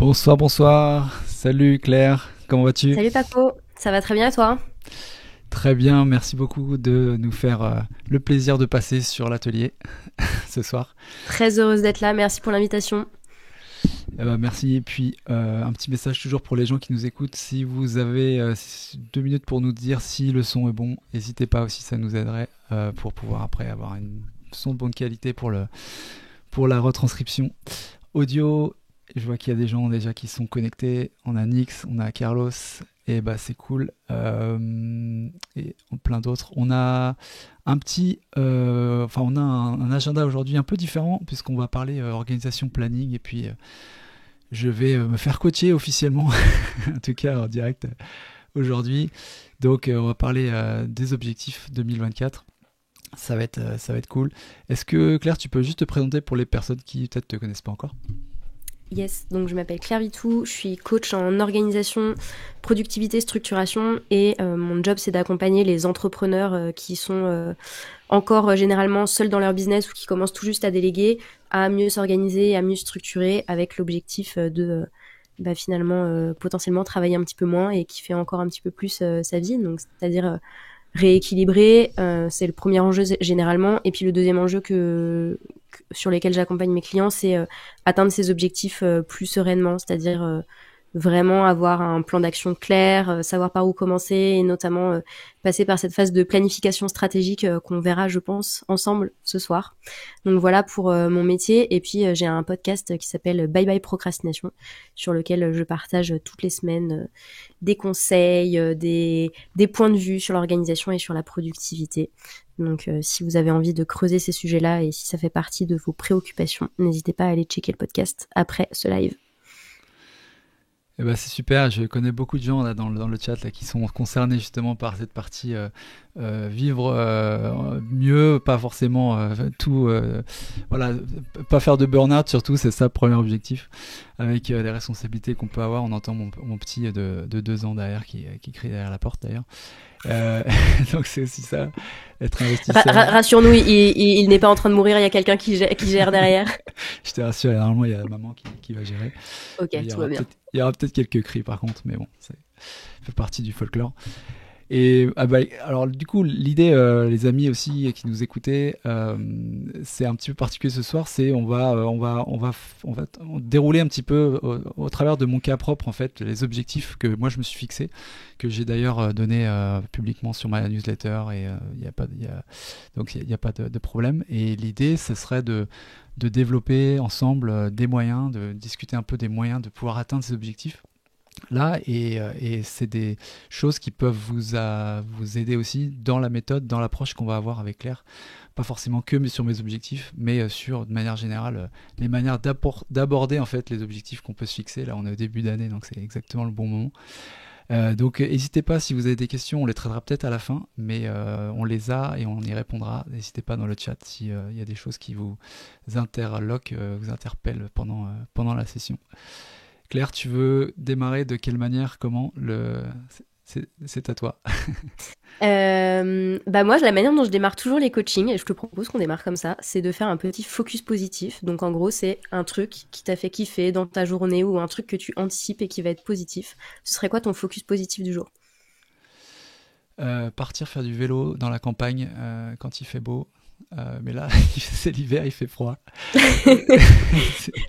Bonsoir, bonsoir. Salut Claire, comment vas-tu? Salut Paco, ça va très bien et toi? Très bien, merci beaucoup de nous faire le plaisir de passer sur l'atelier ce soir. Très heureuse d'être là, merci pour l'invitation. Merci. Et puis un petit message toujours pour les gens qui nous écoutent. Si vous avez 2 minutes pour nous dire si le son est bon, n'hésitez pas aussi, ça nous aiderait pour pouvoir après avoir une son de bonne qualité pour la retranscription audio. Je vois qu'il y a des gens déjà qui sont connectés. On a Nix, on a Carlos. Et bah c'est cool. Et plein d'autres. On a on a un agenda aujourd'hui un peu différent puisqu'on va parler organisation, planning et puis je vais me faire coacher officiellement, en tout cas en direct aujourd'hui. Donc on va parler des objectifs 2024. Ça va être cool. Est-ce que Claire, tu peux juste te présenter pour les personnes qui peut-être te connaissent pas encore? Yes, donc je m'appelle Claire Vitou, je suis coach en organisation, productivité, structuration et mon job c'est d'accompagner les entrepreneurs qui sont encore généralement seuls dans leur business ou qui commencent tout juste à déléguer, à mieux s'organiser, à mieux structurer avec l'objectif de finalement potentiellement travailler un petit peu moins et kiffer encore un petit peu plus sa vie, donc c'est-à-dire rééquilibrer, c'est le premier enjeu généralement. Et puis le deuxième enjeu sur lesquels j'accompagne mes clients, c'est atteindre ses objectifs plus sereinement, c'est-à-dire vraiment avoir un plan d'action clair, savoir par où commencer et notamment passer par cette phase de planification stratégique qu'on verra, je pense, ensemble ce soir. Donc voilà pour mon métier. Et puis j'ai un podcast qui s'appelle Bye Bye Procrastination, sur lequel je partage toutes les semaines des conseils, des points de vue sur l'organisation et sur la productivité. Donc si vous avez envie de creuser ces sujets-là et si ça fait partie de vos préoccupations, n'hésitez pas à aller checker le podcast après ce live. Eh ben, c'est super, je connais beaucoup de gens là, dans le chat là, qui sont concernés justement par cette partie vivre mieux, pas forcément tout, voilà, pas faire de burn-out surtout, c'est ça le premier objectif, avec les responsabilités qu'on peut avoir. On entend mon petit de 2 ans derrière qui crie derrière la porte d'ailleurs. Euh, donc c'est aussi ça, être investisseur. Rassure-nous, il n'est pas en train de mourir, il y a quelqu'un qui gère derrière. Je te rassure, normalement il y a la maman qui va gérer. Ok, Il y tout aura va bien. peut-être il y aura peut-être quelques cris par contre, mais bon, ça fait partie du folklore. Et alors du coup, l'idée, les amis aussi qui nous écoutaient, c'est un petit peu particulier ce soir. C'est on va dérouler un petit peu au travers de mon cas propre en fait les objectifs que moi je me suis fixé, que j'ai d'ailleurs donné publiquement sur ma newsletter et il y a pas il y a, donc il y a pas de problème. Et l'idée, ce serait de développer ensemble des moyens, de discuter un peu des moyens de pouvoir atteindre ces objectifs là et c'est des choses qui peuvent vous aider aussi dans la méthode, dans l'approche qu'on va avoir avec Claire, pas forcément que sur mes objectifs mais sur de manière générale les manières d'aborder en fait les objectifs qu'on peut se fixer. Là on est au début d'année donc c'est exactement le bon moment. Donc n'hésitez pas, si vous avez des questions, on les traitera peut-être à la fin, mais on les a et on y répondra. N'hésitez pas dans le chat s'il y a des choses qui vous interloquent, vous interpellent pendant la session. Claire, tu veux démarrer de quelle manière, comment c'est à toi. Moi, la manière dont je démarre toujours les coachings, et je te propose qu'on démarre comme ça, c'est de faire un petit focus positif. Donc en gros, c'est un truc qui t'a fait kiffer dans ta journée ou un truc que tu anticipes et qui va être positif. Ce serait quoi ton focus positif du jour? Partir faire du vélo dans la campagne quand il fait beau. Mais là, c'est l'hiver, il fait froid.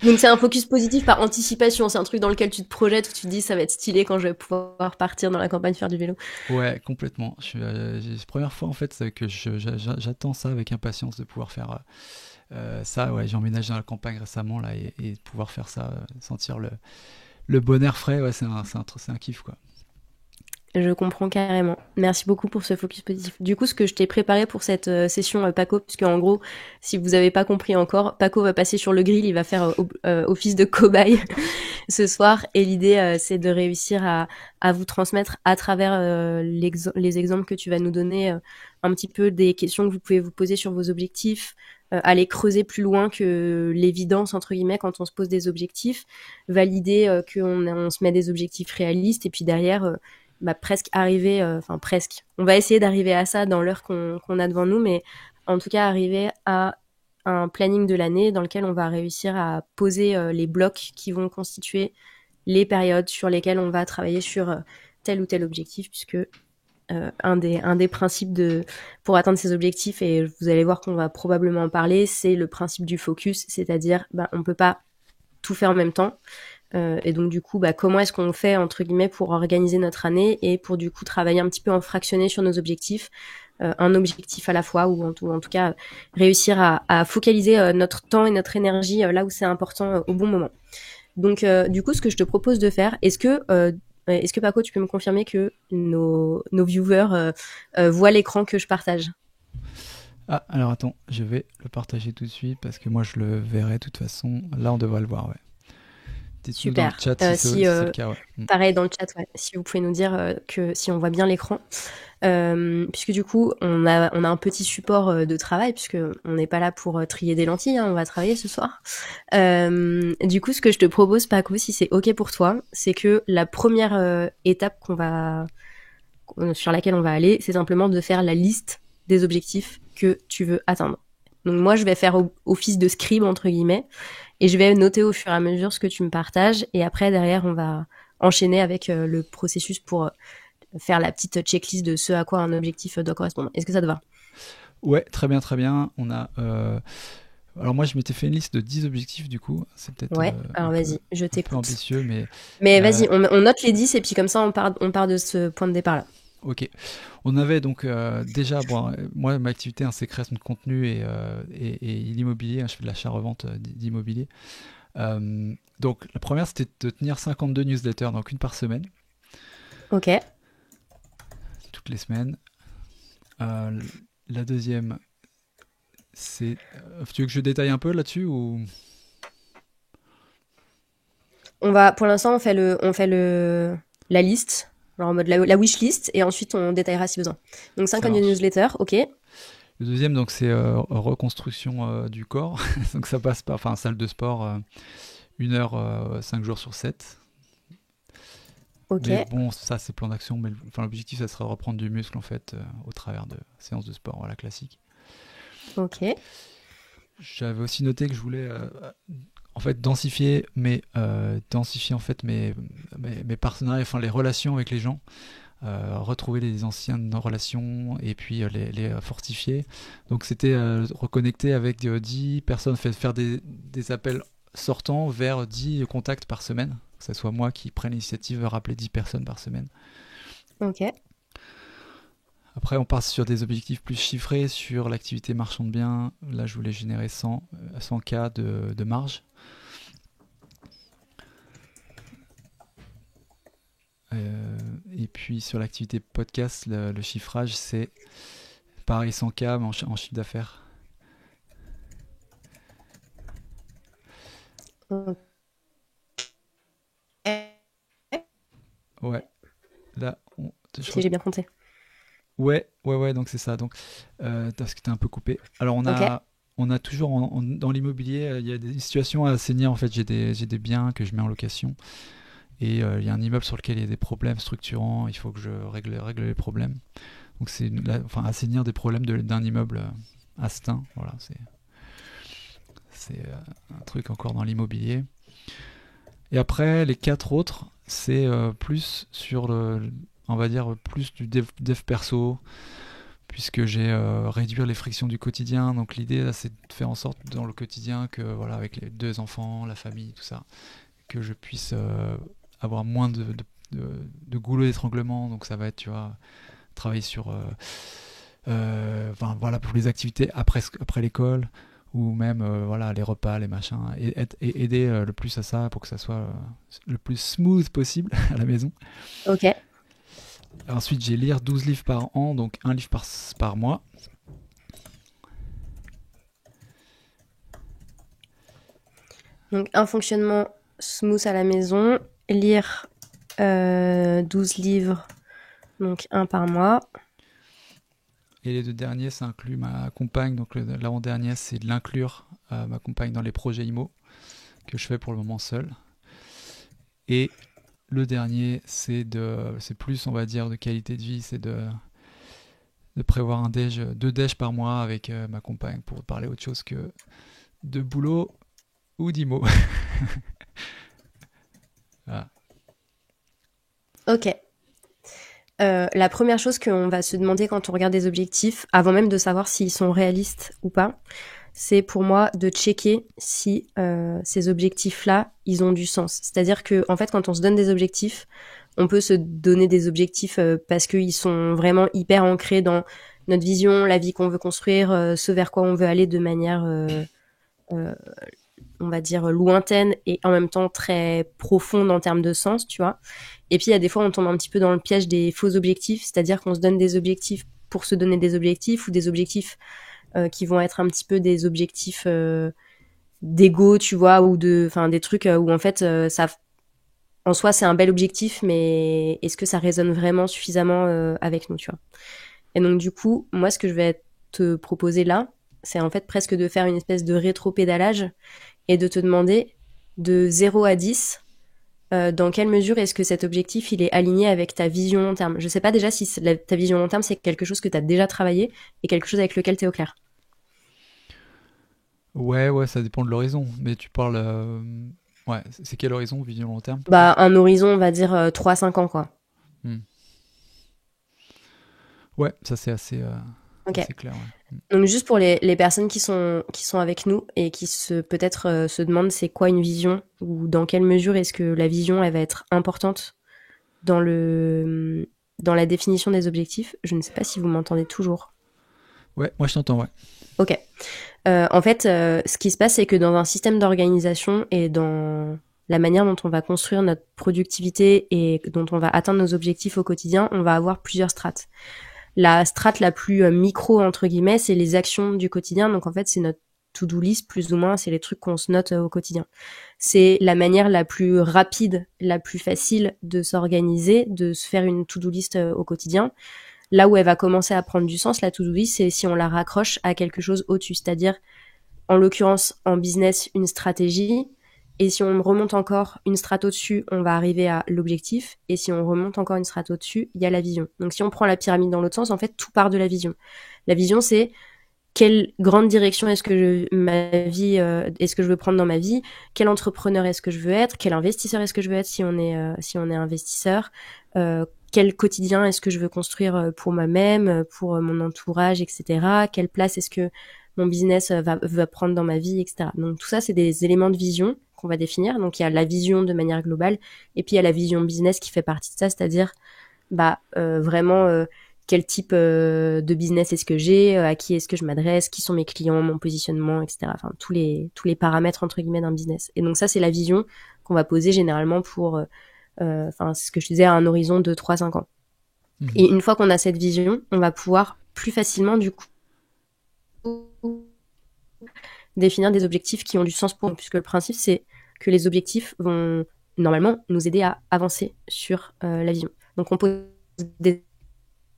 Donc c'est un focus positif par anticipation, c'est un truc dans lequel tu te projettes où tu te dis ça va être stylé quand je vais pouvoir partir dans la campagne faire du vélo. Ouais, complètement. C'est la première fois en fait que j'attends ça avec impatience de pouvoir faire ça. Ouais, j'ai emménagé dans la campagne récemment là et de pouvoir faire ça, sentir le bon air frais. Ouais, c'est un kiff quoi. Je comprends carrément. Merci beaucoup pour ce focus positif. Du coup, ce que je t'ai préparé pour cette session, Paco, puisque en gros, si vous avez pas compris encore, Paco va passer sur le grill, il va faire office de cobaye ce soir. Et l'idée, c'est de réussir à vous transmettre à travers les exemples que tu vas nous donner, un petit peu des questions que vous pouvez vous poser sur vos objectifs, aller creuser plus loin que l'évidence, entre guillemets, quand on se pose des objectifs, valider qu'on se met des objectifs réalistes, et puis derrière presque arriver, enfin presque. On va essayer d'arriver à ça dans l'heure qu'on a devant nous, mais en tout cas arriver à un planning de l'année dans lequel on va réussir à poser les blocs qui vont constituer les périodes sur lesquelles on va travailler sur tel ou tel objectif, puisque un des principes pour atteindre ces objectifs, et vous allez voir qu'on va probablement en parler, c'est le principe du focus, c'est-à-dire on peut pas tout faire en même temps. Et donc du coup, comment est-ce qu'on fait entre guillemets pour organiser notre année et pour du coup travailler un petit peu en fractionné sur nos objectifs, un objectif à la fois, ou en tout cas réussir à focaliser notre temps et notre énergie là où c'est important au bon moment. Donc du coup, ce que je te propose de faire, est-ce que Paco, tu peux me confirmer que nos viewers voient l'écran que je partage? Ah, alors attends, je vais le partager tout de suite parce que moi je le verrai de toute façon. Là, on devrait le voir, ouais. Dites-nous dans le Super. chat si c'est le cas, ouais. Pareil dans le chat, ouais. Si vous pouvez nous dire que si on voit bien l'écran, puisque du coup on a un petit support de travail, puisque on n'est pas là pour trier des lentilles, hein, on va travailler ce soir. Du coup, ce que je te propose, Paco, si c'est ok pour toi, c'est que la première étape sur laquelle on va aller, c'est simplement de faire la liste des objectifs que tu veux atteindre. Donc moi, je vais faire office de scribe entre guillemets, et je vais noter au fur et à mesure ce que tu me partages, et après derrière on va enchaîner avec le processus pour faire la petite checklist de ce à quoi un objectif doit correspondre. Est-ce que ça te va? Ouais, très bien, très bien. On a. Alors, moi, je m'étais fait une liste de 10 objectifs, du coup. C'est peut-être Ouais, alors vas-y, je un peu t'écoute. ambitieux, mais. Mais vas-y, on note les 10 et puis comme ça on part de ce point de départ là. Ok. On avait donc déjà, moi, ma activité, c'est création de contenu et l'immobilier. Hein, je fais de l'achat-revente d'immobilier. Donc, la première, c'était de tenir 52 newsletters, donc une par semaine. Ok. Toutes les semaines. La deuxième, c'est. Tu veux que je détaille un peu là-dessus ou... Pour l'instant, on fait la liste, genre en mode la wish list, et ensuite on détaillera si besoin. Donc 52 newsletters, ok. Le deuxième, donc, c'est reconstruction du corps. Donc ça passe par, enfin, salle de sport, 1 heure, 5 jours sur 7. Ok. Mais bon, ça c'est plan d'action, mais l'objectif, ça serait de reprendre du muscle en fait au travers de séances de sport, voilà, classique. Ok. J'avais aussi noté que je voulais en fait densifier en fait mes partenariats, enfin les relations avec les gens. Retrouver les anciennes relations et puis les fortifier. Donc c'était reconnecter avec 10 personnes, faire des appels sortants vers 10 contacts par semaine, que ce soit moi qui prenne l'initiative de rappeler 10 personnes par semaine. Ok. Après, on passe sur des objectifs plus chiffrés sur l'activité marchand de biens. Là, je voulais générer 100K de marge. Et puis sur l'activité podcast, le chiffrage, c'est pareil 100K mais en chiffre d'affaires. Ouais. Là, si j'ai bien compté. Ouais, donc c'est ça. Donc, parce que t'es un peu coupé. Alors, on a toujours dans l'immobilier, il y a des situations à assainir. En fait, j'ai des biens que je mets en location. Et il y a un immeuble sur lequel il y a des problèmes structurants, il faut que je règle les problèmes. Donc c'est assainir des problèmes d'un immeuble astreint. Voilà, c'est un truc encore dans l'immobilier. Et après, les 4 autres, c'est plus sur on va dire plus du dev perso, puisque j'ai réduire les frictions du quotidien. Donc l'idée là, c'est de faire en sorte dans le quotidien que voilà, avec les 2 enfants, la famille, tout ça, que je puisse avoir moins de goulot d'étranglement. Donc ça va être, tu vois, travailler sur voilà, pour les activités après l'école, ou même voilà, les repas, les machins, et aider le plus à ça pour que ça soit le plus smooth possible à la maison. Ok. Ensuite, j'ai lire 12 livres par an, donc 1 livre par mois. Donc un fonctionnement smooth à la maison, lire 12 livres, donc 1 par mois. Et les 2 derniers, ça inclut ma compagne. Donc l'avant-dernier, c'est de l'inclure ma compagne dans les projets IMO que je fais pour le moment seul. Et le dernier, c'est plus, on va dire, de qualité de vie, c'est de prévoir 2 déj par mois avec ma compagne pour parler autre chose que de boulot ou d'IMO. Voilà. Ok. La première chose qu'on va se demander quand on regarde des objectifs, avant même de savoir s'ils sont réalistes ou pas, c'est pour moi de checker si ces objectifs-là, ils ont du sens. C'est-à-dire que, en fait, quand on se donne des objectifs, on peut se donner des objectifs parce qu'ils sont vraiment hyper ancrés dans notre vision, la vie qu'on veut construire, ce vers quoi on veut aller de manière, euh, on va dire, lointaine et en même temps très profonde en termes de sens, tu vois. Et puis, il y a des fois, on tombe un petit peu dans le piège des faux objectifs, c'est-à-dire qu'on se donne des objectifs pour se donner des objectifs ou des objectifs qui vont être un petit peu des objectifs d'ego, tu vois, ou enfin, des trucs où en fait, ça, en soi, c'est un bel objectif, mais est-ce que ça résonne vraiment suffisamment avec nous, tu vois. Et donc, du coup, moi, ce que je vais te proposer là, c'est en fait presque de faire une espèce de rétro-pédalage et de te demander de 0 à 10 dans quelle mesure est-ce que cet objectif il est aligné avec ta vision long terme. Je sais pas déjà si ta vision long terme c'est quelque chose que tu as déjà travaillé et quelque chose avec lequel tu es au clair. Ouais, ouais, ça dépend de l'horizon. Mais tu parles. Ouais, c'est quel horizon, vision long terme pour toi? Bah un horizon on va dire 3 à 5 ans quoi. Hmm. Ouais, ça c'est Ok. assez clair. Ouais. Donc juste pour les personnes qui sont avec nous et qui peut-être se demandent c'est quoi une vision ou dans quelle mesure est-ce que la vision elle va être importante dans dans la définition des objectifs. Je ne sais pas si vous m'entendez toujours. Ouais, moi je t'entends, ouais. Ok. En fait, ce qui se passe, c'est que dans un système d'organisation et dans la manière dont on va construire notre productivité et dont on va atteindre nos objectifs au quotidien, on va avoir plusieurs strates. La strate la plus micro, entre guillemets, c'est les actions du quotidien. Donc, en fait, c'est notre to-do list, plus ou moins, c'est les trucs qu'on se note au quotidien. C'est la manière la plus rapide, la plus facile de s'organiser, de se faire une to-do list au quotidien. Là où elle va commencer à prendre du sens, la to-do list, c'est si on la raccroche à quelque chose au-dessus, c'est-à-dire, en l'occurrence, en business, une stratégie. Et si on remonte encore une strate au-dessus, on va arriver à l'objectif. Et si on remonte encore une strate au-dessus, il y a la vision. Donc si on prend la pyramide dans l'autre sens, en fait, tout part de la vision. La vision, c'est quelle grande direction est-ce que est-ce que je veux prendre dans ma vie, quel entrepreneur est-ce que je veux être, quel investisseur est-ce que je veux être si on est investisseur, quel quotidien est-ce que je veux construire pour moi-même, pour mon entourage, etc. Quelle place est-ce que mon business va prendre dans ma vie, etc. Donc tout ça, c'est des éléments de vision qu'on va définir. Donc il y a la vision de manière globale, et puis il y a la vision business qui fait partie de ça, c'est-à-dire vraiment quel type de business est-ce que j'ai, à qui est-ce que je m'adresse, qui sont mes clients, mon positionnement, etc. Enfin, tous les paramètres, entre guillemets, d'un business. Et donc ça, c'est la vision qu'on va poser généralement pour, c'est ce que je disais, à un horizon de 3 à 5 ans. Mhm. Et une fois qu'on a cette vision, on va pouvoir plus facilement, du coup, définir des objectifs qui ont du sens pour nous, puisque le principe, c'est que les objectifs vont normalement nous aider à avancer sur la vision. Donc on pose des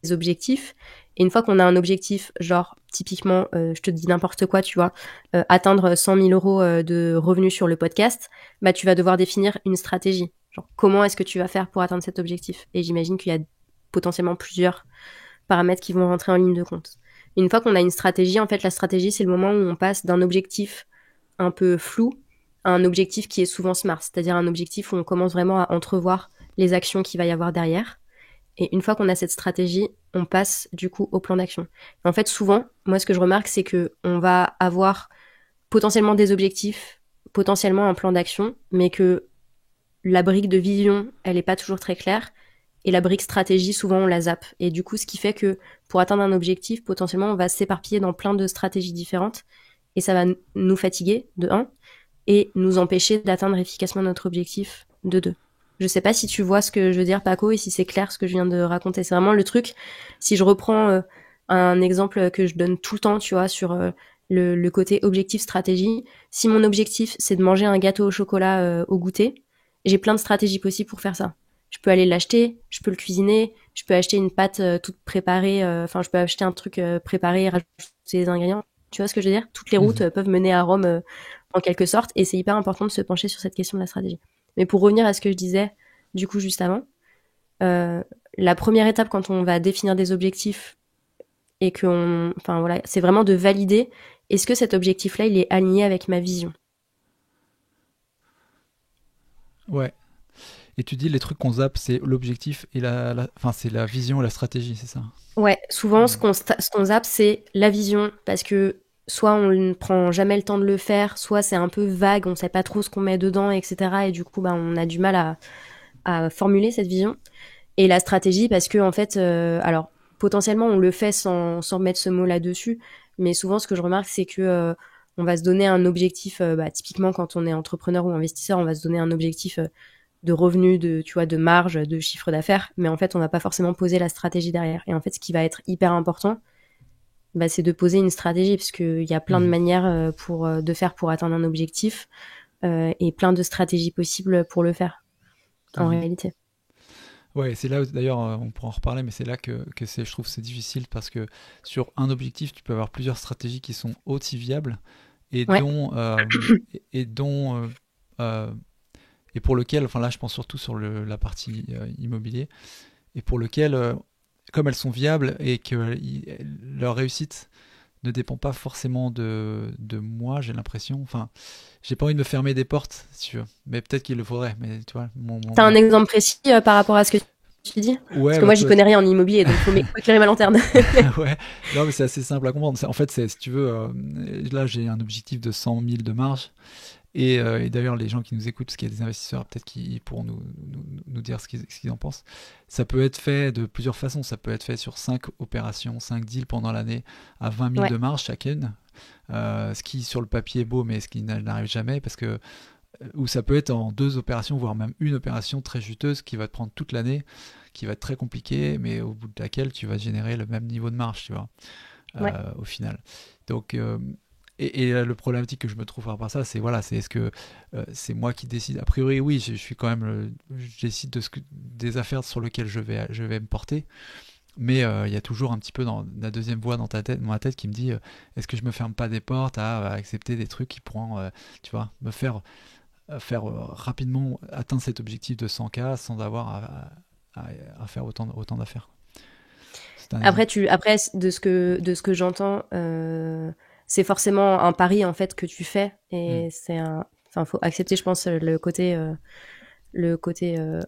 objectifs. Et une fois qu'on a un objectif, genre typiquement, je te dis n'importe quoi, tu vois, atteindre 100 000 euros de revenus sur le podcast, bah tu vas devoir définir une stratégie. Genre comment est-ce que tu vas faire pour atteindre cet objectif. Et j'imagine qu'il y a potentiellement plusieurs paramètres qui vont rentrer en ligne de compte. Et une fois qu'on a une stratégie, en fait, la stratégie, c'est le moment où on passe d'un objectif un peu flou à un objectif qui est souvent smart, c'est-à-dire un objectif où on commence vraiment à entrevoir les actions qu'il va y avoir derrière. Et une fois qu'on a cette stratégie, on passe du coup au plan d'action. En fait, souvent, moi, ce que je remarque, c'est que on va avoir potentiellement des objectifs, potentiellement un plan d'action, mais que la brique de vision, elle est pas toujours très claire. Et la brique stratégie, souvent, on la zappe. Et du coup, ce qui fait que pour atteindre un objectif, potentiellement, on va s'éparpiller dans plein de stratégies différentes. Et ça va nous fatiguer, de un, et nous empêcher d'atteindre efficacement notre objectif, de deux. Je sais pas si tu vois ce que je veux dire, Paco, et si c'est clair ce que je viens de raconter. C'est vraiment le truc. Si je reprends un exemple que je donne tout le temps, tu vois, sur le côté objectif stratégie. Si mon objectif, c'est de manger un gâteau au chocolat au goûter, j'ai plein de stratégies possibles pour faire ça. Je peux aller l'acheter, je peux le cuisiner, je peux acheter une pâte toute préparée, je peux acheter un truc préparé et rajouter des ingrédients. Tu vois ce que je veux dire? Toutes les routes Mhm. peuvent mener à Rome en quelque sorte, et c'est hyper important de se pencher sur cette question de la stratégie. Mais pour revenir à ce que je disais, du coup, juste avant, euh, la première étape quand on va définir des objectifs et c'est vraiment de valider est-ce que cet objectif-là, il est aligné avec ma vision. Ouais. Et tu dis les trucs qu'on zappe, c'est l'objectif et enfin, c'est la vision et la stratégie, c'est ça? Ouais, souvent, ce qu'on zappe, c'est la vision, parce que soit on ne prend jamais le temps de le faire, soit c'est un peu vague, on sait pas trop ce qu'on met dedans, etc. Et du coup, bah, on a du mal à formuler cette vision. Et la stratégie, parce que, en fait, alors, potentiellement, on le fait sans mettre ce mot là-dessus, mais souvent, ce que je remarque, c'est que on va se donner un objectif, bah, typiquement, quand on est entrepreneur ou investisseur, on va se donner un objectif de revenus, tu vois, de marge, de chiffre d'affaires, mais en fait, on va pas forcément poser la stratégie derrière. Et en fait, ce qui va être hyper important, bah, c'est de poser une stratégie, parce qu'il y a plein de manières de faire pour atteindre un objectif, et plein de stratégies possibles pour le faire, en réalité. Ouais, c'est là où, d'ailleurs, on pourra en reparler, mais c'est là que je trouve c'est difficile parce que sur un objectif, tu peux avoir plusieurs stratégies qui sont aussi viables et Ouais. dont et pour lequel, enfin là, je pense surtout sur la partie immobilier, et pour lequel, comme elles sont viables et que leur réussite ne dépend pas forcément de moi, j'ai l'impression. Enfin, j'ai pas envie de me fermer des portes, si tu veux. Mais peut-être qu'il le faudrait. Mais tu vois, T'as un exemple précis par rapport à ce que tu dis? Parce ouais, que bah, moi, j'y connais rien en immobilier, donc faut éclairer ma lanterne. ouais, non, mais c'est assez simple à comprendre. En fait, si tu veux, là, j'ai un objectif de 100 000 de marge. Et d'ailleurs, les gens qui nous écoutent, parce qu'il y a des investisseurs, peut-être qui pourront nous dire ce qu'ils en pensent. Ça peut être fait de plusieurs façons. Ça peut être fait sur 5 opérations, 5 deals pendant l'année, à 20 000 Ouais. de marge chacune. Ce qui, sur le papier, est beau, mais ce qui n'arrive jamais, parce que ou ça peut être en 2 opérations, voire même une opération très juteuse qui va te prendre toute l'année, qui va être très compliquée, mais au bout de laquelle tu vas générer le même niveau de marge, tu vois, Ouais. au final. Donc, et le problématique que je me trouve par rapport à ça, c'est voilà, c'est est-ce que c'est moi qui décide. A priori, oui, je suis quand même, je décide des affaires sur lesquelles je vais me porter. Mais il y a toujours un petit peu dans la deuxième voix dans dans ma tête qui me dit est-ce que je me ferme pas des portes à accepter des trucs qui pourront, tu vois, me faire rapidement atteindre cet objectif de 100K sans avoir à faire autant d'affaires. Après, de ce que j'entends, c'est forcément un pari en fait que tu fais, et enfin, faut accepter, je pense, le côté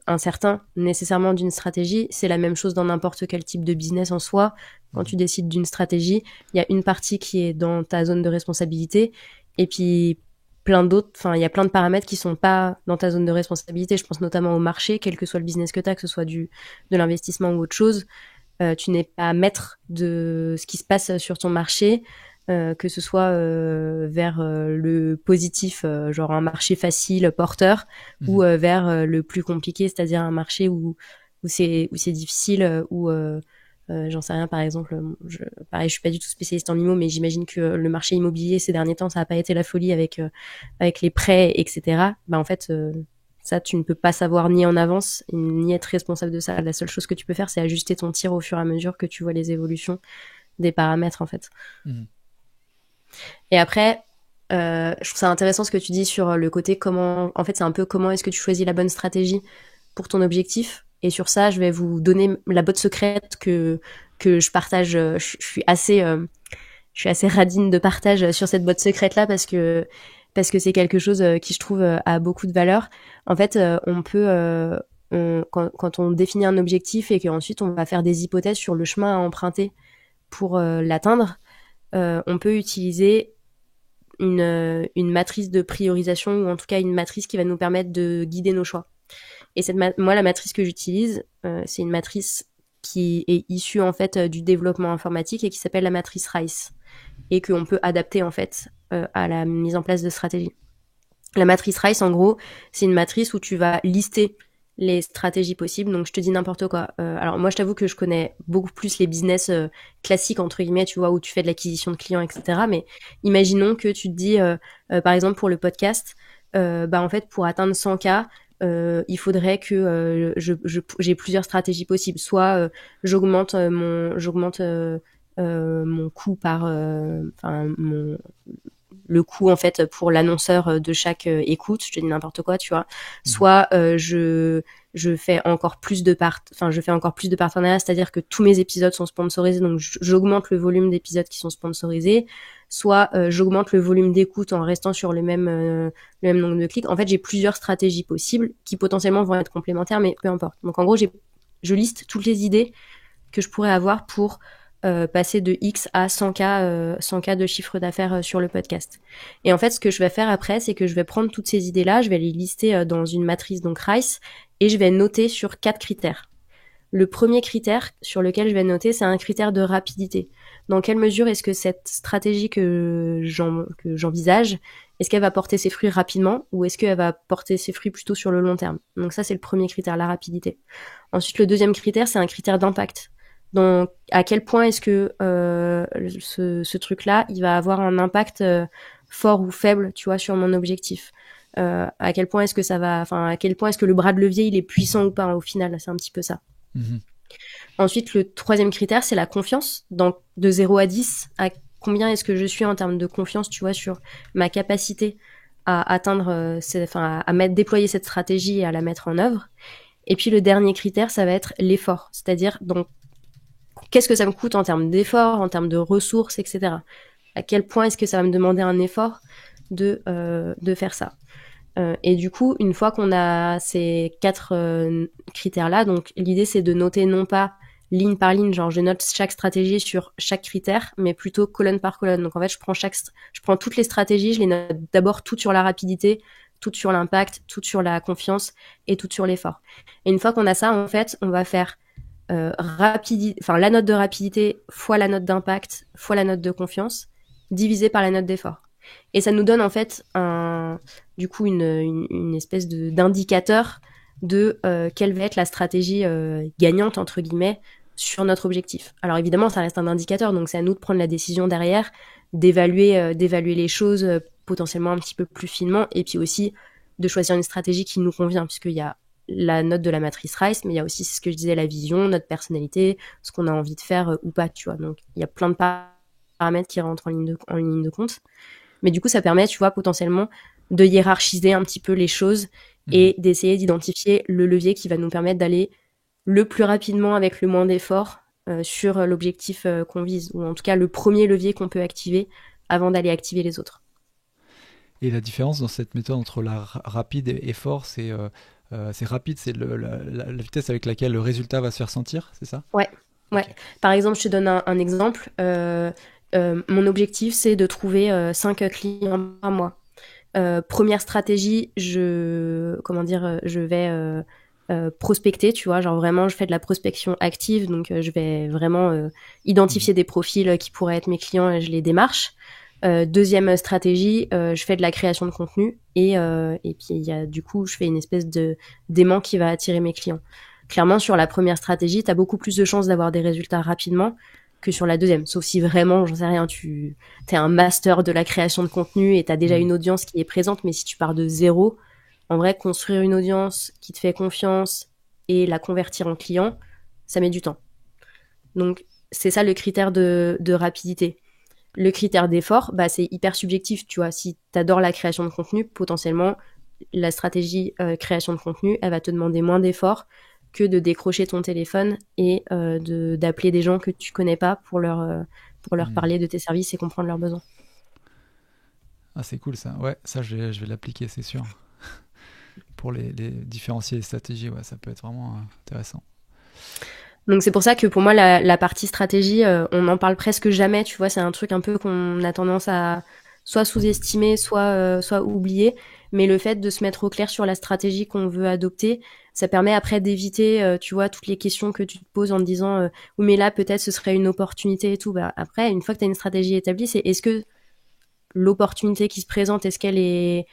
incertain nécessairement d'une stratégie. C'est la même chose dans n'importe quel type de business en soi. Quand tu décides d'une stratégie, il y a une partie qui est dans ta zone de responsabilité, et puis plein d'autres, enfin, il y a plein de paramètres qui sont pas dans ta zone de responsabilité. Je pense notamment au marché, quel que soit le business que tu as, que ce soit de l'investissement ou autre chose. Tu n'es pas maître de ce qui se passe sur ton marché, que ce soit vers le positif, genre un marché facile, porteur, ou vers le plus compliqué, c'est-à-dire un marché où c'est difficile, où j'en sais rien, par exemple, pareil, je suis pas du tout spécialiste en immo, mais j'imagine que le marché immobilier ces derniers temps, ça a pas été la folie avec les prêts, etc. Bah en fait, ça, tu ne peux pas savoir ni en avance, ni être responsable de ça. La seule chose que tu peux faire, c'est ajuster ton tir au fur et à mesure que tu vois les évolutions des paramètres, en fait. Et après, je trouve ça intéressant ce que tu dis sur le côté comment, en fait, c'est un peu comment est-ce que tu choisis la bonne stratégie pour ton objectif. Et sur ça, je vais vous donner la botte secrète que je partage. Je suis assez radine de partage sur cette botte secrète là, parce que c'est quelque chose qui, je trouve, a beaucoup de valeur. En fait, on peut, quand on définit un objectif et qu'ensuite on va faire des hypothèses sur le chemin à emprunter pour l'atteindre, on peut utiliser une matrice de priorisation, ou en tout cas une matrice qui va nous permettre de guider nos choix. Et moi, la matrice que j'utilise, c'est une matrice qui est issue en fait du développement informatique et qui s'appelle la matrice Rice, et qu'on peut adapter en fait à la mise en place de stratégies. La matrice Rice, en gros, c'est une matrice où tu vas lister les stratégies possibles. Donc, je te dis n'importe quoi. Alors, moi, je t'avoue que je connais beaucoup plus les business classiques, entre guillemets, tu vois, où tu fais de l'acquisition de clients, etc. Mais imaginons que tu te dis, par exemple, pour le podcast, bah, en fait, pour atteindre 100K, il faudrait que j'ai plusieurs stratégies possibles. Soit j'augmente mon coût par, le coût en fait pour l'annonceur de chaque écoute, je te dis n'importe quoi, tu vois. Soit je fais encore plus de partenariats, c'est-à-dire que tous mes épisodes sont sponsorisés, donc j'augmente le volume d'épisodes qui sont sponsorisés. Soit j'augmente le volume d'écoute en restant sur le même nombre de clics. En fait, j'ai plusieurs stratégies possibles qui potentiellement vont être complémentaires, mais peu importe. Donc en gros, je liste toutes les idées que je pourrais avoir pour passer de X à 100K de chiffre d'affaires sur le podcast. Et en fait, ce que je vais faire après, c'est que je vais prendre toutes ces idées-là, je vais les lister dans une matrice, donc RICE, et je vais noter sur 4 critères. Le premier critère sur lequel je vais noter, c'est un critère de rapidité. Dans quelle mesure est-ce que cette stratégie que j'envisage, est-ce qu'elle va porter ses fruits rapidement ou est-ce qu'elle va porter ses fruits plutôt sur le long terme? Donc ça, c'est le premier critère, la rapidité. Ensuite, le deuxième critère, c'est un critère d'impact. Donc, à quel point est-ce que ce truc-là, il va avoir un impact fort ou faible, tu vois, sur mon objectif. À quel point est-ce que à quel point est-ce que le bras de levier, il est puissant ou pas, hein, au final, c'est un petit peu ça. Ensuite, le troisième critère, c'est la confiance. Donc, de 0 à 10, à combien est-ce que je suis en termes de confiance, tu vois, sur ma capacité à atteindre, déployer cette stratégie et à la mettre en œuvre. Et puis, le dernier critère, ça va être l'effort. C'est-à-dire, donc, qu'est-ce que ça me coûte en termes d'effort, en termes de ressources, etc. À quel point est-ce que ça va me demander un effort de faire ça. Et du coup, une fois qu'on a ces 4 critères-là, donc l'idée c'est de noter non pas ligne par ligne, genre je note chaque stratégie sur chaque critère, mais plutôt colonne par colonne. Donc en fait, je prends toutes les stratégies, je les note d'abord toutes sur la rapidité, toutes sur l'impact, toutes sur la confiance et toutes sur l'effort. Et une fois qu'on a ça, en fait, on va faire la note de rapidité fois la note d'impact fois la note de confiance divisé par la note d'effort. Et ça nous donne en fait une espèce d'indicateur de quelle va être la stratégie gagnante entre guillemets sur notre objectif. Alors évidemment, ça reste un indicateur, donc c'est à nous de prendre la décision derrière, d'évaluer les choses potentiellement un petit peu plus finement, et puis aussi de choisir une stratégie qui nous convient, puisqu'il y a la note de la matrice RICE, mais il y a aussi ce que je disais, la vision, notre personnalité, ce qu'on a envie de faire ou pas, tu vois. Donc il y a plein de paramètres qui rentrent en ligne de compte. Mais du coup, ça permet, tu vois, potentiellement de hiérarchiser un petit peu les choses et d'essayer d'identifier le levier qui va nous permettre d'aller le plus rapidement avec le moins d'efforts sur l'objectif qu'on vise, ou en tout cas le premier levier qu'on peut activer avant d'aller activer les autres. Et la différence dans cette méthode entre la rapide et fort, c'est rapide, c'est la vitesse avec laquelle le résultat va se faire sentir, c'est ça? Ouais. Okay. Par exemple, je te donne un exemple. Mon objectif, c'est de trouver 5 clients par mois. Première stratégie, je vais prospecter, tu vois, genre vraiment, je fais de la prospection active, donc je vais vraiment identifier des profils qui pourraient être mes clients et je les démarche. Deuxième stratégie, je fais de la création de contenu et puis je fais une espèce d'aimant qui va attirer mes clients. Clairement, sur la première stratégie, tu as beaucoup plus de chances d'avoir des résultats rapidement que sur la deuxième. Sauf si vraiment, j'en sais rien, tu es un master de la création de contenu et tu as déjà une audience qui est présente, mais si tu pars de zéro, en vrai, construire une audience qui te fait confiance et la convertir en client, ça met du temps. Donc, c'est ça le critère de rapidité. Le critère d'effort, c'est hyper subjectif, tu vois. Si tu adores la création de contenu, potentiellement, la stratégie création de contenu, elle va te demander moins d'efforts que de décrocher ton téléphone et d'appeler des gens que tu connais pas pour leur parler de tes services et comprendre leurs besoins. Ah, c'est cool ça. Ouais, ça je vais l'appliquer, c'est sûr. Pour les différencier les stratégies, ouais, ça peut être vraiment intéressant. Donc c'est pour ça que pour moi la partie stratégie, on n'en parle presque jamais, tu vois, c'est un truc un peu qu'on a tendance à soit sous-estimer, soit oublier. Mais le fait de se mettre au clair sur la stratégie qu'on veut adopter, ça permet après d'éviter, tu vois, toutes les questions que tu te poses en te disant oui mais là peut-être ce serait une opportunité et tout. Après, une fois que tu as une stratégie établie, c'est est-ce que l'opportunité qui se présente, est-ce qu'elle est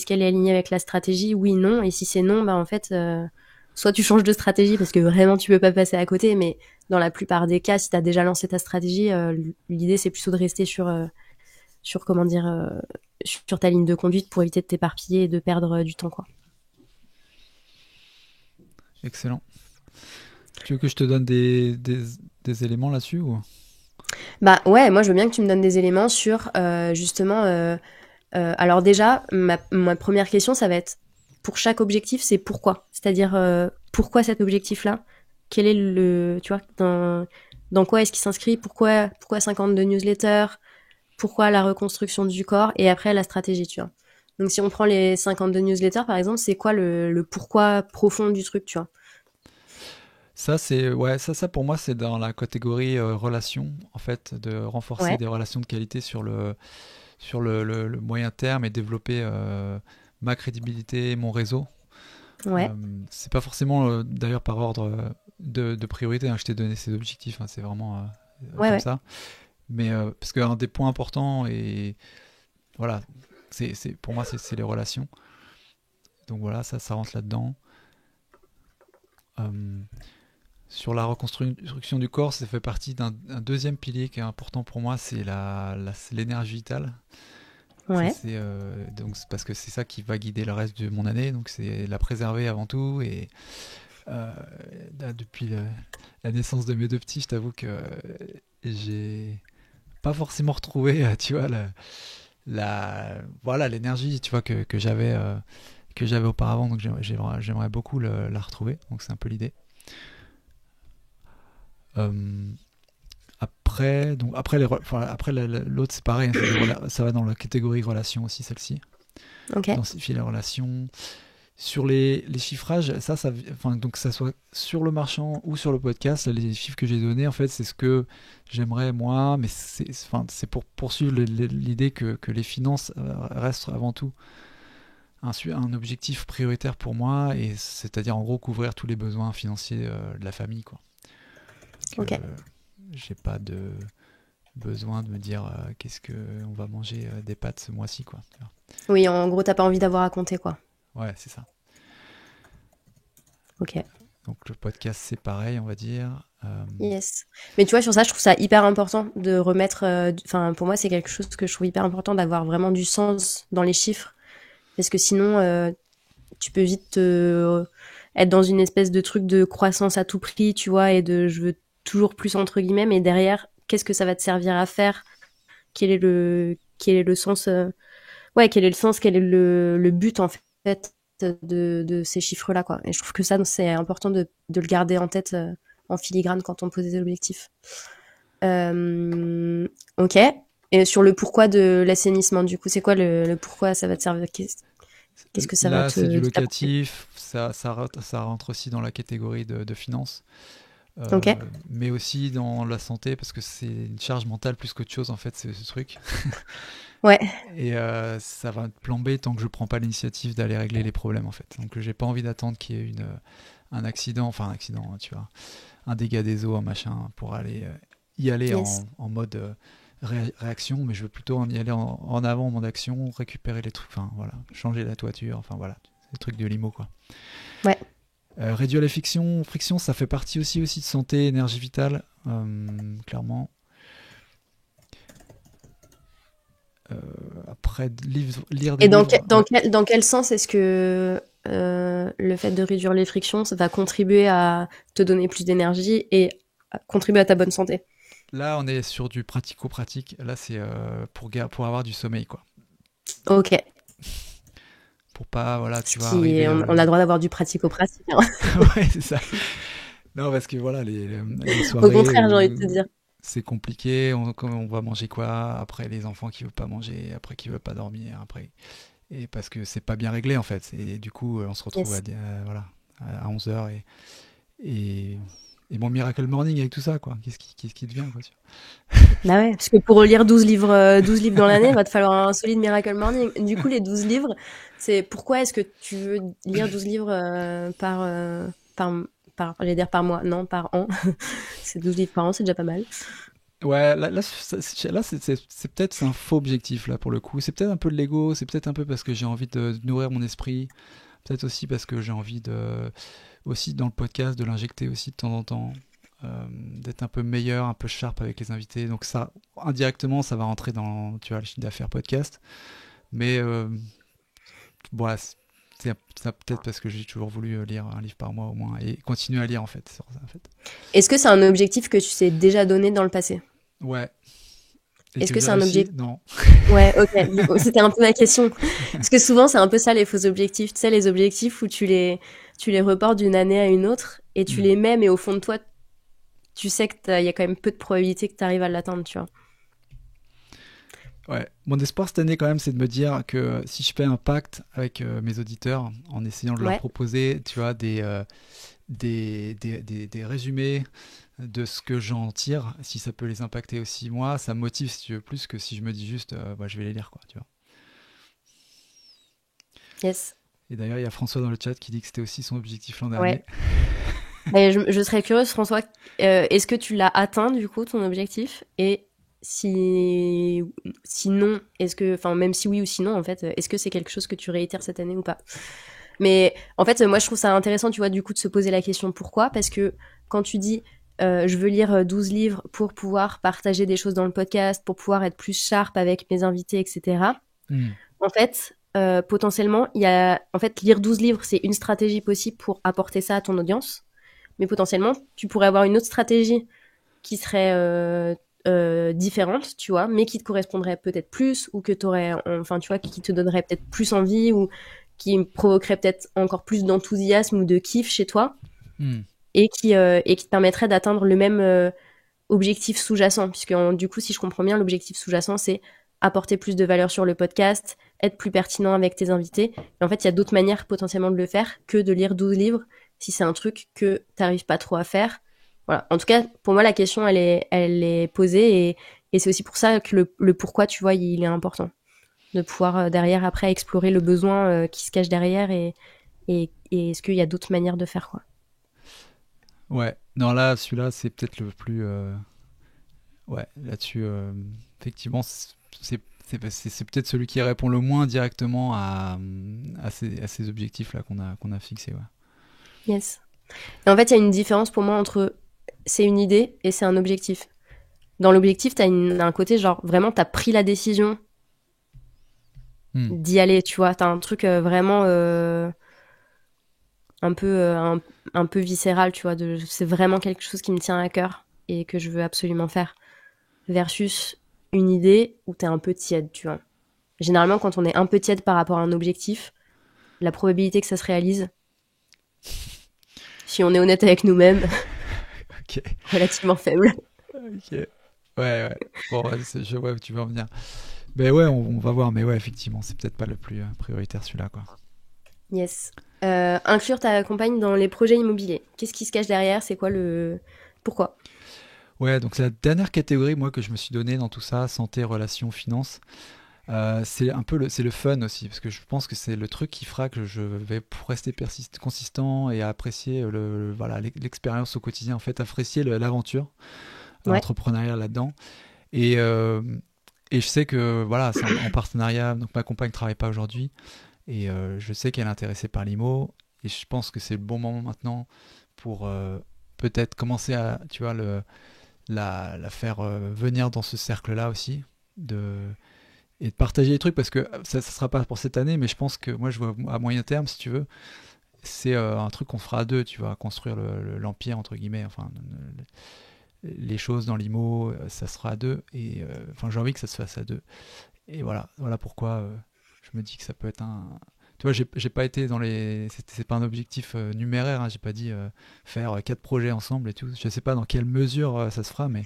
alignée avec la stratégie? Oui, non. Et si c'est non, en fait, soit tu changes de stratégie parce que vraiment tu peux pas passer à côté, mais dans la plupart des cas, si tu as déjà lancé ta stratégie, l'idée c'est plutôt de rester sur ta ligne de conduite pour éviter de t'éparpiller et de perdre du temps, quoi. Excellent. Tu veux que je te donne des éléments là-dessus ou... Bah ouais, moi je veux bien que tu me donnes des éléments sur justement. Alors déjà, ma première question, ça va être pour chaque objectif, c'est pourquoi. C'est-à-dire pourquoi cet objectif-là. Quel est tu vois, dans quoi est-ce qu'il s'inscrit, pourquoi 52 newsletters, pourquoi la reconstruction du corps, et après la stratégie, tu vois. Donc si on prend les 52 newsletters par exemple, c'est quoi le pourquoi profond du truc, tu vois. Ça, c'est ouais, ça pour moi, c'est dans la catégorie relation, en fait, de renforcer Ouais, des relations de qualité sur le moyen terme et développer ma crédibilité, mon réseau. ouais, C'est pas forcément d'ailleurs par ordre de priorité, hein, je t'ai donné ces objectifs, hein, c'est vraiment ouais, comme ouais. ça. Mais parce qu'un des points importants, et voilà, pour moi, c'est les relations. Donc voilà, ça rentre là-dedans. Euh, Sur la reconstruction du corps, ça fait partie d'un deuxième pilier qui est important pour moi, c'est l'énergie vitale. Ça, Ouais. donc, parce que c'est ça qui va guider le reste de mon année, donc c'est la préserver avant tout. Et euh, là, depuis la naissance de mes deux petits, je t'avoue que j'ai pas forcément retrouvé, tu vois, voilà, l'énergie, tu vois, que j'avais auparavant. Donc j'aimerais beaucoup la retrouver. Donc c'est un peu l'idée. Euh, l'autre c'est pareil, hein, ça va dans la catégorie relations aussi, celle-ci. Ok. Densifier les relations. Sur les chiffrages, enfin, donc que ça soit sur le marchand ou sur le podcast, les chiffres que j'ai donnés, en fait, c'est ce que j'aimerais moi, mais c'est pour poursuivre l'idée que les finances restent avant tout un objectif prioritaire pour moi, et c'est-à-dire en gros couvrir tous les besoins financiers de la famille, quoi. Que Ok. j'ai pas de besoin de me dire qu'est-ce que on va manger des pâtes ce mois-ci, quoi. Tu Oui, en gros, t'as pas envie d'avoir à compter, quoi. vois. Ouais, c'est ça. Ok. Donc le podcast, c'est pareil, on va dire. Yes. Mais tu vois, sur ça, je trouve ça hyper important de remettre. Enfin, pour moi, c'est quelque chose que je trouve hyper important d'avoir vraiment du sens dans les chiffres. Parce que sinon, tu peux vite être dans une espèce de truc de croissance à tout prix, tu vois, et de je veux toujours plus, entre guillemets, mais derrière, qu'est-ce que ça va te servir à faire? Quel est le sens? Ouais, quel est le sens? Quel est le but, en fait, de ces chiffres-là, quoi. Et je trouve que ça, c'est important de le garder en tête en filigrane quand on pose des objectifs. Euh, ok. Et sur le pourquoi de l'assainissement, du coup, c'est quoi le pourquoi ça va te servir? Qu'est-ce que ça va Là, c'est du t'apporter? locatif, ça rentre aussi dans la catégorie de finance, Ok. mais aussi dans la santé, parce que c'est une charge mentale plus qu'autre chose, en fait, ce truc. Ouais. Et ça va me plomber tant que je prends pas l'initiative d'aller régler les problèmes, en fait. Donc j'ai pas envie d'attendre qu'il y ait un accident, enfin un accident, hein, tu vois, un dégât des eaux, un machin, pour y aller Yes. en mode réaction, mais je veux plutôt y aller en avant, en mode action, récupérer les trucs, enfin voilà, changer la toiture, enfin voilà, c'est des trucs de limo, quoi. Ouais. Réduire les frictions, ça fait partie aussi de santé, énergie vitale, clairement. Euh, Après, lire des Et livres, ouais. dans quel sens est-ce que le fait de réduire les frictions, ça va contribuer à te donner plus d'énergie et à contribuer à ta bonne santé? Là, on est sur du pratico-pratique. Là, c'est pour avoir du sommeil, quoi. Ok. Pour pas, voilà, Ce tu vas qui est, arriver. on a le droit d'avoir du pratico-pratique, hein. Ouais, c'est ça. Non, parce que voilà, les Au soirées contraire, j'ai envie de où te dire. c'est compliqué, on va manger quoi, après les enfants qui veulent pas manger, après qui veulent pas dormir, après. Et parce que c'est pas bien réglé, en fait. Et du coup, on se retrouve Yes. voilà, à 11 h et, et mon Miracle Morning avec tout ça, quoi. Qu'est-ce qui devient, quoi. Bah ouais, parce que pour relire 12 livres dans l'année, il va te falloir un solide Miracle Morning. Du coup, les 12 livres, c'est pourquoi est-ce que tu veux lire 12 livres j'allais dire par mois, non, par an. C'est 12 livres par an, c'est déjà pas mal. Ouais, là, c'est peut-être un faux objectif, là, pour le coup. C'est peut-être un peu de l'ego, c'est peut-être un peu parce que j'ai envie de nourrir mon esprit, peut-être aussi parce que j'ai envie aussi dans le podcast, de l'injecter aussi de temps en temps, d'être un peu meilleur, un peu sharp avec les invités. Donc ça, indirectement, ça va rentrer dans, tu vois, le chiffre d'affaires podcast. Mais voilà, c'est peut-être parce que j'ai toujours voulu lire un livre par mois au moins, et continuer à lire, en fait. C'est pour ça, en fait. Est-ce que c'est un objectif que tu t'es déjà donné dans le passé? Ouais. Et Est-ce que que j'ai c'est un réussi? objectif? Non. Ouais, ok. Bon, c'était un peu ma question. Parce que souvent, c'est un peu ça, les faux objectifs. Tu sais, les objectifs où tu les reportes d'une année à une autre et tu Hmm. les mets, mais au fond de toi, tu sais il y a quand même peu de probabilité que tu arrives à l'atteindre, tu vois. Ouais. Mon espoir cette année, quand même, c'est de me dire que si je fais un pacte avec mes auditeurs, en essayant de leur Ouais. proposer, tu vois, des résumés de ce que j'en tire, si ça peut les impacter aussi, moi, ça me motive, si tu veux, plus que si je me dis juste, bah, je vais les lire, quoi, tu vois. Yes. Et d'ailleurs, il y a François dans le chat qui dit que c'était aussi son objectif l'an dernier. Ouais. Mais je serais curieuse, François, est-ce que tu l'as atteint, du coup, ton objectif? Et si non, enfin, même si oui ou sinon, en fait, est-ce que c'est quelque chose que tu réitères cette année ou pas? Mais en fait, moi, je trouve ça intéressant, tu vois, du coup, de se poser la question pourquoi. Parce que quand tu dis, je veux lire 12 livres pour pouvoir partager des choses dans le podcast, pour pouvoir être plus sharp avec mes invités, etc. Hmm. En fait, potentiellement, en fait, lire 12 livres, c'est une stratégie possible pour apporter ça à ton audience. Mais potentiellement, tu pourrais avoir une autre stratégie qui serait différente, tu vois, mais qui te correspondrait peut-être plus, ou que t'aurais, enfin, tu vois, qui te donnerait peut-être plus envie, ou qui provoquerait peut-être encore plus d'enthousiasme ou de kiff chez toi, Hmm. et qui te permettrait d'atteindre le même objectif sous-jacent, puisque du coup, si je comprends bien, l'objectif sous-jacent, c'est apporter plus de valeur sur le podcast, être plus pertinent avec tes invités. Et en fait, il y a d'autres manières potentiellement de le faire que de lire 12 livres si c'est un truc que t'arrives pas trop à faire. Voilà. En tout cas, pour moi, la question, elle est posée et c'est aussi pour ça que le pourquoi, tu vois, il est important. De pouvoir derrière, après, explorer le besoin qui se cache derrière et est-ce qu'il y a d'autres manières de faire, quoi. Ouais. Non, là, celui-là, c'est peut-être le plus. Ouais, là-dessus, effectivement, c'est peut-être celui qui répond le moins directement à ces objectifs-là qu'on a fixés. Ouais. Yes. Et en fait, il y a une différence pour moi entre c'est une idée et c'est un objectif. Dans l'objectif, un côté genre vraiment, t'as pris la décision Hmm. d'y aller, tu vois. T'as un truc vraiment un peu un peu viscéral, tu vois. C'est vraiment quelque chose qui me tient à cœur et que je veux absolument faire. Versus une idée où t'es un peu tiède, tu vois. Généralement, quand on est un peu tiède par rapport à un objectif, la probabilité que ça se réalise, si on est honnête avec nous-mêmes, Ok. relativement faible. Ok. Ouais, ouais. Bon, ouais, je vois où tu veux en venir. Ben ouais, on va voir. Mais ouais, effectivement, c'est peut-être pas le plus prioritaire celui-là, quoi. Yes. Inclure ta compagne dans les projets immobiliers. Qu'est-ce qui se cache derrière? C'est quoi le... Pourquoi? Ouais, donc c'est la dernière catégorie, moi, que je me suis donné dans tout ça, santé, relations, finances. C'est un peu c'est le fun aussi, parce que je pense que c'est le truc qui fera que je vais pour rester consistant et apprécier voilà, l'expérience au quotidien, en fait, apprécier l'aventure Ouais. entrepreneuriale là-dedans. Et, euh, et je sais que voilà, c'est en partenariat, donc ma compagne ne travaille pas aujourd'hui, et je sais qu'elle est intéressée par l'IMO, et je pense que c'est le bon moment maintenant pour peut-être commencer à, tu vois, la faire venir dans ce cercle-là aussi, et de partager les trucs, parce que ça ne sera pas pour cette année, mais je pense que moi je vois à moyen terme, si tu veux, c'est un truc qu'on fera à deux, tu vas construire l'empire entre guillemets, enfin les choses dans l'IMO, ça sera à deux, et enfin j'ai envie que ça se fasse à deux, et voilà pourquoi je me dis que ça peut être un... Tu vois, j'ai pas été dans les... C'est pas un objectif numéraire, hein, j'ai pas dit faire 4 projets ensemble et tout, je sais pas dans quelle mesure ça se fera, mais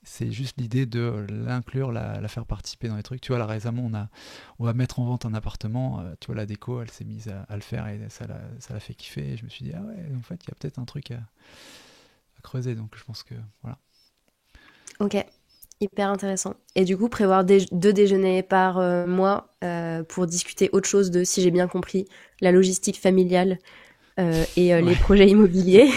c'est juste l'idée de l'inclure, la faire participer dans les trucs. Tu vois, là récemment, on va mettre en vente un appartement. Tu vois, la déco, elle s'est mise à le faire et ça l'a fait kiffer. Et je me suis dit, ah ouais, en fait, il y a peut-être un truc à creuser. Donc je pense que voilà. Ok. Hyper intéressant. Et du coup, prévoir deux déjeuners par mois pour discuter autre chose de, si j'ai bien compris, la logistique familiale et les Ouais, projets immobiliers.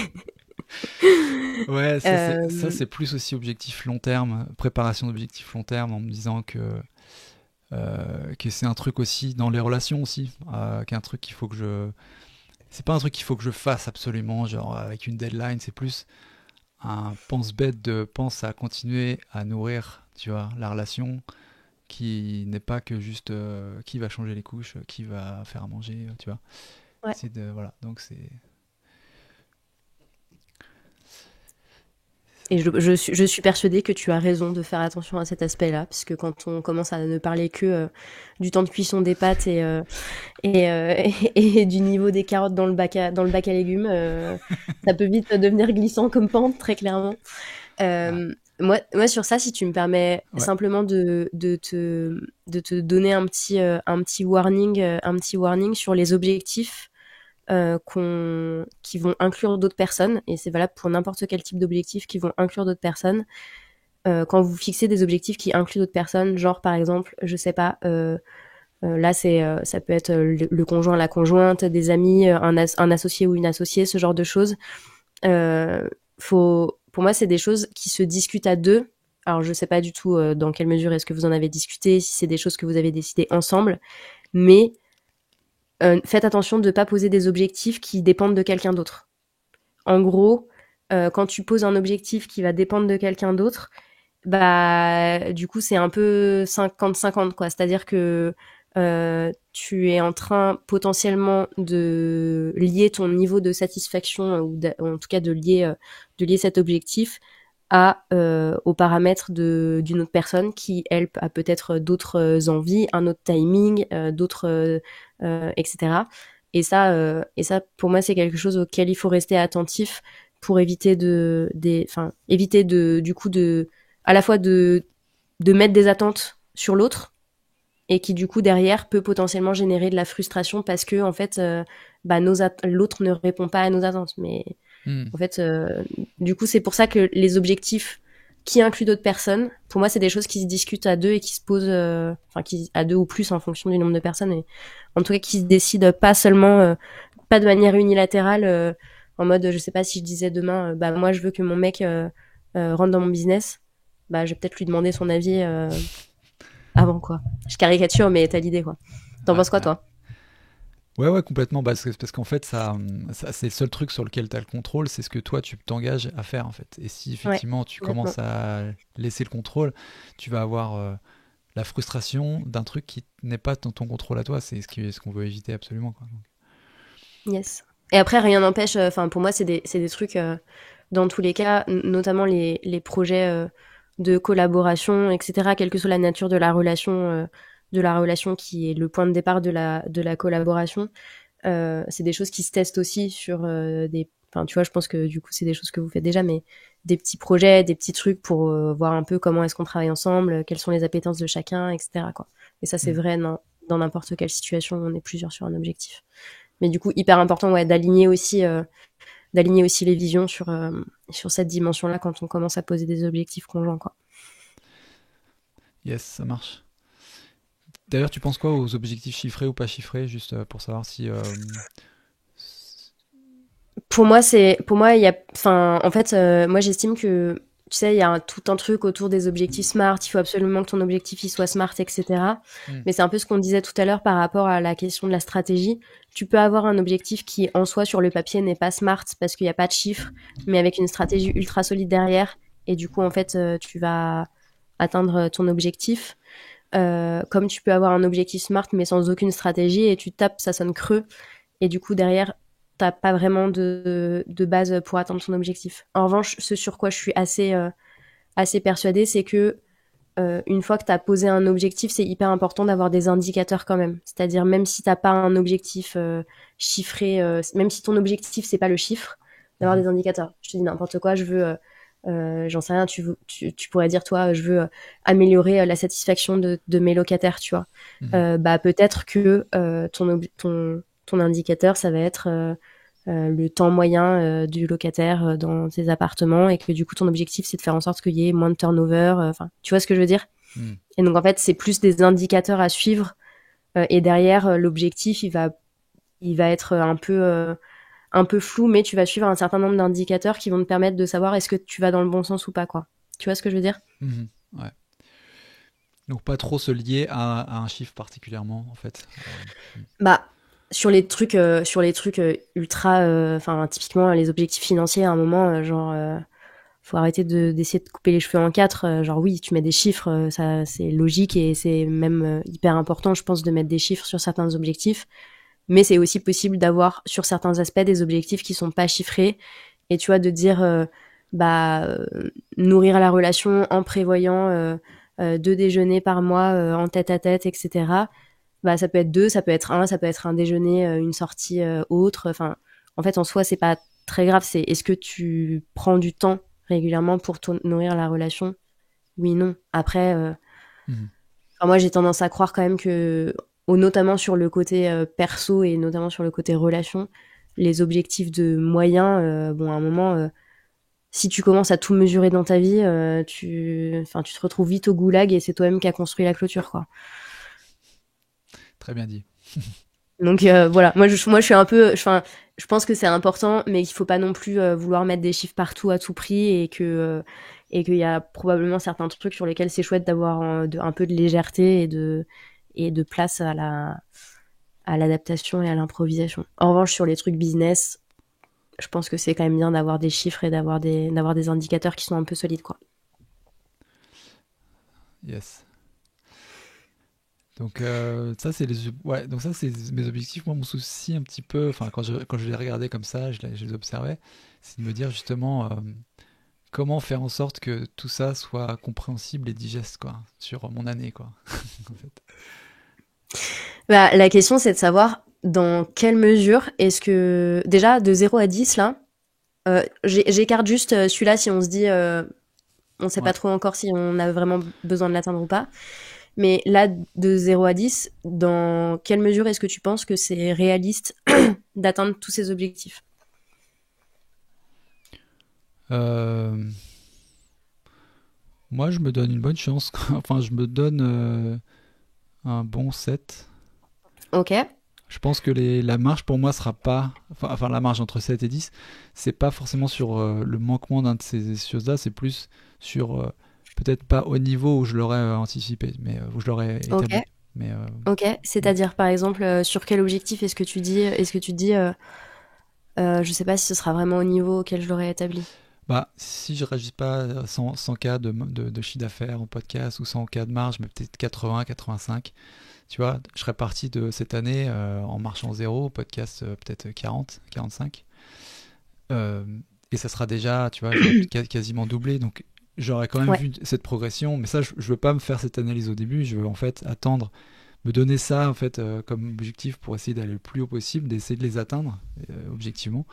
ouais, ça Euh, c'est plus aussi objectif long terme, préparation d'objectifs long terme, en me disant que c'est un truc aussi dans les relations aussi, qu'un truc qu'il faut que je... C'est pas un truc qu'il faut que je fasse absolument, genre avec une deadline, c'est plus un pense-bête de pense à continuer à nourrir, tu vois, la relation, qui n'est pas que juste qui va changer les couches, qui va faire à manger, tu vois. ouais. C'est de voilà, donc Et je suis persuadée que tu as raison de faire attention à cet aspect-là, puisque quand on commence à ne parler que du temps de cuisson des pâtes et du niveau des carottes dans le bac à légumes, ça peut vite devenir glissant comme pente, très clairement. Ah, Moi, sur ça, si tu me permets ouais. simplement de te donner un petit warning sur les objectifs qui vont inclure d'autres personnes, et c'est valable pour n'importe quel type d'objectifs qui vont inclure d'autres personnes. Quand vous fixez des objectifs qui incluent d'autres personnes, genre par exemple, je sais pas, là ça peut être le conjoint, la conjointe, des amis, un associé ou une associée, ce genre de choses. Pour moi, c'est des choses qui se discutent à deux. Alors, je sais pas du tout dans quelle mesure est-ce que vous en avez discuté, si c'est des choses que vous avez décidées ensemble, mais faites attention de ne pas poser des objectifs qui dépendent de quelqu'un d'autre. En gros, quand tu poses un objectif qui va dépendre de quelqu'un d'autre, bah du coup c'est un peu 50-50 quoi. C'est-à-dire que tu es en train potentiellement de lier ton niveau de satisfaction ou en tout cas de lier cet objectif aux paramètres d'une autre personne qui elle a peut-être d'autres envies, un autre timing, etc. Et ça pour moi c'est quelque chose auquel il faut rester attentif pour éviter éviter du coup à la fois de mettre des attentes sur l'autre et qui du coup derrière peut potentiellement générer de la frustration parce que en fait l'autre ne répond pas à nos attentes. Mais Hmm. en fait du coup c'est pour ça que les objectifs qui incluent d'autres personnes, pour moi c'est des choses qui se discutent à deux et qui se posent qui à deux ou plus en fonction du nombre de personnes, et en tout cas qui se décident pas seulement pas de manière unilatérale, en mode je sais pas, si je disais demain bah moi je veux que mon mec rentre dans mon business, bah je vais peut-être lui demander son avis avant quoi. Je caricature mais t'as l'idée quoi. T'en Ouais, penses quoi ouais. toi? Ouais, ouais, complètement. Bah, parce qu'en fait, c'est le seul truc sur lequel tu as le contrôle, c'est ce que toi, tu t'engages à faire, en fait. Et si Ouais, effectivement, tu complètement. commences à laisser le contrôle, tu vas avoir la frustration d'un truc qui n'est pas dans ton contrôle à toi. C'est ce qu'on veut éviter absolument, quoi. Yes. Et après rien n'empêche, enfin pour moi c'est des trucs dans tous les cas, notamment les projets de collaboration, etc. Quelle que soit la nature de la relation qui est le point de départ de la collaboration. C'est des choses qui se testent aussi sur enfin, tu vois, je pense que du coup, c'est des choses que vous faites déjà, mais des petits projets, des petits trucs pour voir un peu comment est-ce qu'on travaille ensemble, quelles sont les appétences de chacun, etc., quoi. Et ça, c'est Mm. vrai dans n'importe quelle situation où on est plusieurs sur un objectif. Mais du coup, hyper important, ouais, d'aligner aussi les visions sur cette dimension-là quand on commence à poser des objectifs conjoints, quoi. Yes, ça marche. D'ailleurs, tu penses quoi aux objectifs chiffrés ou pas chiffrés, juste pour savoir si. Pour moi, il y a, enfin, en fait, moi, j'estime que, tu sais, il y a tout un truc autour des objectifs SMART. Il faut absolument que ton objectif il soit SMART, etc. Mm. Mais c'est un peu ce qu'on disait tout à l'heure par rapport à la question de la stratégie. Tu peux avoir un objectif qui, en soi, sur le papier, n'est pas SMART parce qu'il n'y a pas de chiffres, mais avec une stratégie ultra solide derrière. Et du coup, en fait, tu vas atteindre ton objectif. Comme tu peux avoir un objectif SMART, mais sans aucune stratégie, et tu tapes, ça sonne creux. Et du coup, derrière, t'as pas vraiment de base pour atteindre ton objectif. En revanche, ce sur quoi je suis assez persuadée, c'est que une fois que t'as posé un objectif, c'est hyper important d'avoir des indicateurs quand même. C'est-à-dire même si t'as pas un objectif chiffré, même si ton objectif c'est pas le chiffre, d'avoir Mhm. des indicateurs. Je te dis n'importe quoi, je veux j'en sais rien, tu pourrais dire, toi, je veux améliorer la satisfaction de mes locataires, tu vois. Mhm. Bah, peut-être que ton indicateur, ça va être le temps moyen du locataire dans tes appartements, et que du coup, ton objectif, c'est de faire en sorte qu'il y ait moins de turnover. Enfin, tu vois ce que je veux dire? Mm. Et donc, en fait, c'est plus des indicateurs à suivre. Et derrière, l'objectif, il va être un peu flou, mais tu vas suivre un certain nombre d'indicateurs qui vont te permettre de savoir est-ce que tu vas dans le bon sens ou pas, quoi. Tu vois ce que je veux dire? Mhm. Ouais. Donc pas trop se lier à un chiffre particulièrement, en fait. Bah, sur les trucs ultra, enfin, typiquement, les objectifs financiers, à un moment, faut arrêter d'essayer de couper les cheveux en quatre. Genre, oui, tu mets des chiffres, ça, c'est logique, et c'est même hyper important, je pense, de mettre des chiffres sur certains objectifs. Mais c'est aussi possible d'avoir, sur certains aspects, des objectifs qui sont pas chiffrés. Et tu vois, de dire, nourrir la relation en prévoyant 2 déjeuners par mois en tête à tête, etc. Ça peut être 2, ça peut être 1, ça peut être un déjeuner, une sortie autre. Enfin, en fait, en soi, c'est pas très grave. C'est est-ce que tu prends du temps régulièrement pour nourrir la relation? Oui, non. Après, moi, j'ai tendance à croire quand même que, notamment sur le côté perso et notamment sur le côté relation, les objectifs de moyens, à un moment, si tu commences à tout mesurer dans ta vie, tu te retrouves vite au goulag et c'est toi-même qui as construit la clôture, quoi. Très bien dit. Donc voilà, moi je suis un peu, je pense que c'est important, mais qu'il faut pas non plus vouloir mettre des chiffres partout à tout prix et qu'il y a probablement certains trucs sur lesquels c'est chouette d'avoir un peu de légèreté et de place à l'adaptation et à l'improvisation. En revanche, sur les trucs business, je pense que c'est quand même bien d'avoir des chiffres et d'avoir des indicateurs qui sont un peu solides, quoi. Yes. Donc ça c'est donc ça c'est mes objectifs. Moi mon souci un petit peu, enfin quand je les regardais comme ça, je les observais, c'est de me dire justement comment faire en sorte que tout ça soit compréhensible et digeste quoi sur mon année quoi. En fait. La question c'est de savoir dans quelle mesure est-ce que déjà de 0 à 10 là, j'écarte juste celui-là si on se dit on sait Ouais. pas trop encore si on a vraiment besoin de l'atteindre ou pas. Mais là, de 0 à 10, dans quelle mesure est-ce que tu penses que c'est réaliste d'atteindre tous ces objectifs? Euh, Moi je me donne une bonne chance. Enfin je me donne un bon 7. Ok, Je pense que la marge pour moi sera pas. Enfin, la marge entre 7 et 10, c'est pas forcément sur le manquement d'un de ces choses-là, c'est plus sur peut-être pas au niveau où je l'aurais anticipé, mais où je l'aurais ok, établi. Mais ok. C'est-à-dire, par exemple, sur quel objectif est-ce que tu te dis, je sais pas si ce sera vraiment au niveau auquel je l'aurais établi. bah, si je réagis pas à 100 cas de chiffre d'affaires en podcast ou 100 cas de marge, mais peut-être 80, 85, tu vois, je serais parti de cette année en marchant zéro, podcast peut-être 40, 45. Euh, et ça sera déjà, tu vois, j'aurais quasiment doublé. Donc j'aurais quand même Ouais, vu cette progression. Mais ça, je veux pas me faire cette analyse au début. Je veux en fait attendre, me donner ça en fait comme objectif pour essayer d'aller le plus haut possible, d'essayer de les atteindre objectivement.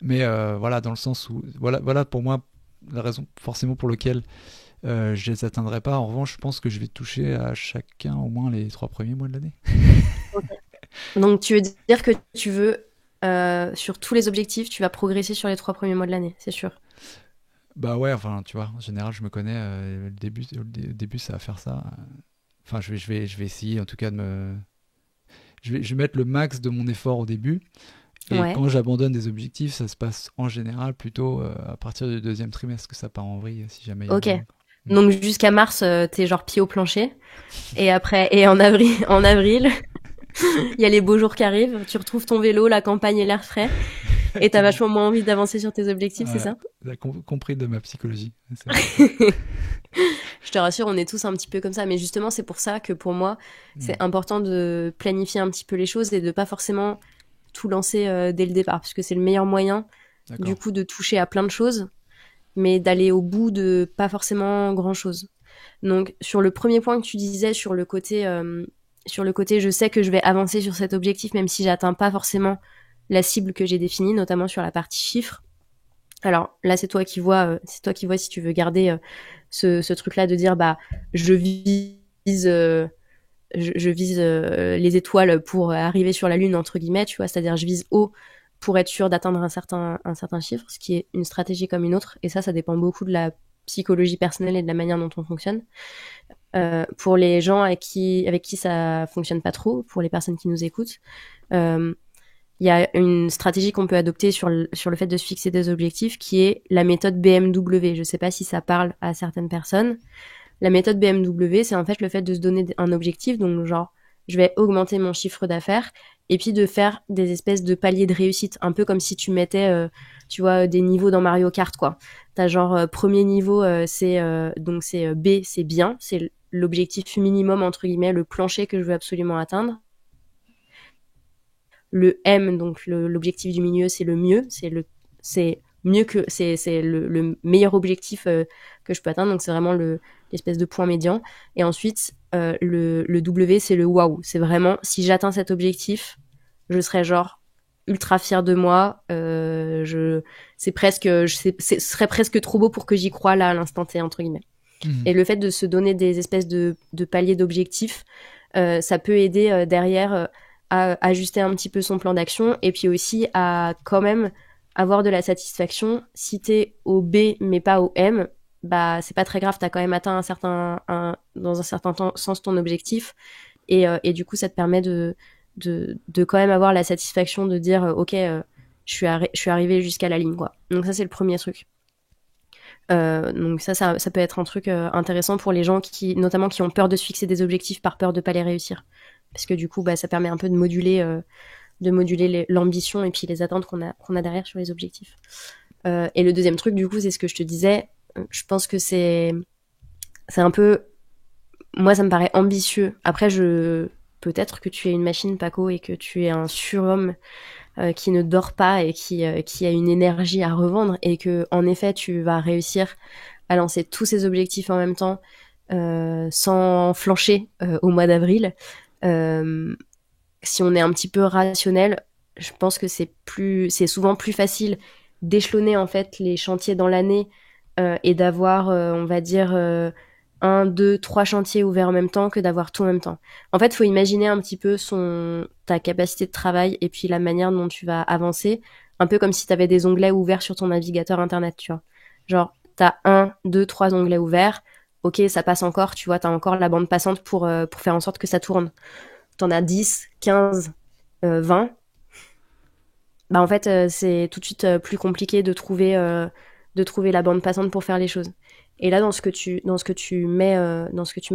Mais voilà, dans le sens où, voilà pour moi la raison forcément pour laquelle je les atteindrai pas. En revanche, je pense que je vais toucher à chacun au moins les 3 premiers mois de l'année. ok. Donc, tu veux dire que tu veux, sur tous les objectifs, tu vas progresser sur les 3 premiers mois de l'année, c'est sûr. Bah ouais, enfin, tu vois, en général, je me connais. Le début, ça va faire ça. Enfin, je vais essayer en tout cas je vais mettre le max de mon effort au début. Et Ouais. quand j'abandonne des objectifs, ça se passe en général plutôt à partir du deuxième trimestre que ça part en vrille, si jamais il y a Ok. besoin, quoi. Mm. Donc, jusqu'à mars, t'es genre pied au plancher. Et après, et en avril, il y a les beaux jours qui arrivent, tu retrouves ton vélo, la campagne et l'air frais, et t'as Exactement. vachement moins envie d'avancer sur tes objectifs, c'est ça? T'as compris de ma psychologie. C'est un peu ça. Je te rassure, on est tous un petit peu comme ça, mais justement, c'est pour ça que pour moi, Mm. c'est important de planifier un petit peu les choses et de pas forcément tout lancer dès le départ, parce que c'est le meilleur moyen, du D'accord. coup, de toucher à plein de choses, mais d'aller au bout de pas forcément grand-chose. Donc, sur le premier point que tu disais, sur le côté, je sais que je vais avancer sur cet objectif, même si j'atteins pas forcément la cible que j'ai définie, notamment sur la partie chiffres. Alors là, c'est toi qui vois si tu veux garder ce truc-là de dire bah je vise je vise les étoiles pour arriver sur la lune entre guillemets, tu vois, c'est-à-dire je vise haut pour être sûr d'atteindre un certain chiffre, ce qui est une stratégie comme une autre, et ça dépend beaucoup de la psychologie personnelle et de la manière dont on fonctionne. Pour les gens avec qui ça fonctionne pas trop, pour les personnes qui nous écoutent, euh, il y a une stratégie qu'on peut adopter sur le fait de se fixer des objectifs qui est la méthode BMW. Je sais pas si ça parle à certaines personnes. La méthode BMW, c'est en fait le fait de se donner un objectif, donc genre, je vais augmenter mon chiffre d'affaires, et puis de faire des espèces de paliers de réussite, un peu comme si tu mettais, tu vois, des niveaux dans Mario Kart, quoi. T'as genre, premier niveau, c'est B, c'est bien, c'est l'objectif minimum, entre guillemets, le plancher que je veux absolument atteindre. Le M, donc l'objectif du milieu, c'est le mieux, c'est mieux que c'est le meilleur objectif que je peux atteindre. Donc c'est vraiment l'espèce de point médian. Et ensuite le W, c'est le waouh. C'est vraiment si j'atteins cet objectif, je serais genre ultra fière de moi. Ce serait presque trop beau pour que j'y croie là à l'instant T entre guillemets. Et le fait de se donner des espèces de paliers d'objectifs, ça peut aider derrière à ajuster un petit peu son plan d'action et puis aussi à quand même avoir de la satisfaction. Si t'es au B mais pas au M, bah c'est pas très grave, t'as quand même atteint dans un certain sens ton objectif et du coup ça te permet de quand même avoir la satisfaction de dire ok je suis arrivé jusqu'à la ligne quoi. Donc ça c'est le premier truc. Donc ça peut être un truc intéressant pour les gens notamment qui ont peur de se fixer des objectifs par peur de pas les réussir, parce que du coup ça permet un peu de moduler l'ambition et puis les attentes qu'on a derrière sur les objectifs. Et le deuxième truc du coup c'est ce que je te disais, je pense que c'est un peu, moi ça me paraît ambitieux. Après peut-être que tu es une machine Paco et que tu es un surhomme qui ne dort pas et qui a une énergie à revendre et que en effet tu vas réussir à lancer tous ces objectifs en même temps sans flancher au mois d'avril. Si on est un petit peu rationnel, je pense que c'est souvent plus facile d'échelonner en fait les chantiers dans l'année et d'avoir on va dire 1, 2, 3 chantiers ouverts en même temps que d'avoir tout en même temps. En fait, il faut imaginer un petit peu ta capacité de travail et puis la manière dont tu vas avancer, un peu comme si tu avais des onglets ouverts sur ton navigateur internet, tu vois. Genre, t'as 1, 2, 3 onglets ouverts, ok, ça passe encore, tu vois, t'as encore la bande passante pour faire en sorte que ça tourne. T'en as 10, 15, 20. Bah en fait, c'est tout de suite plus compliqué de trouver la bande passante pour faire les choses. Et là, dans ce que tu mets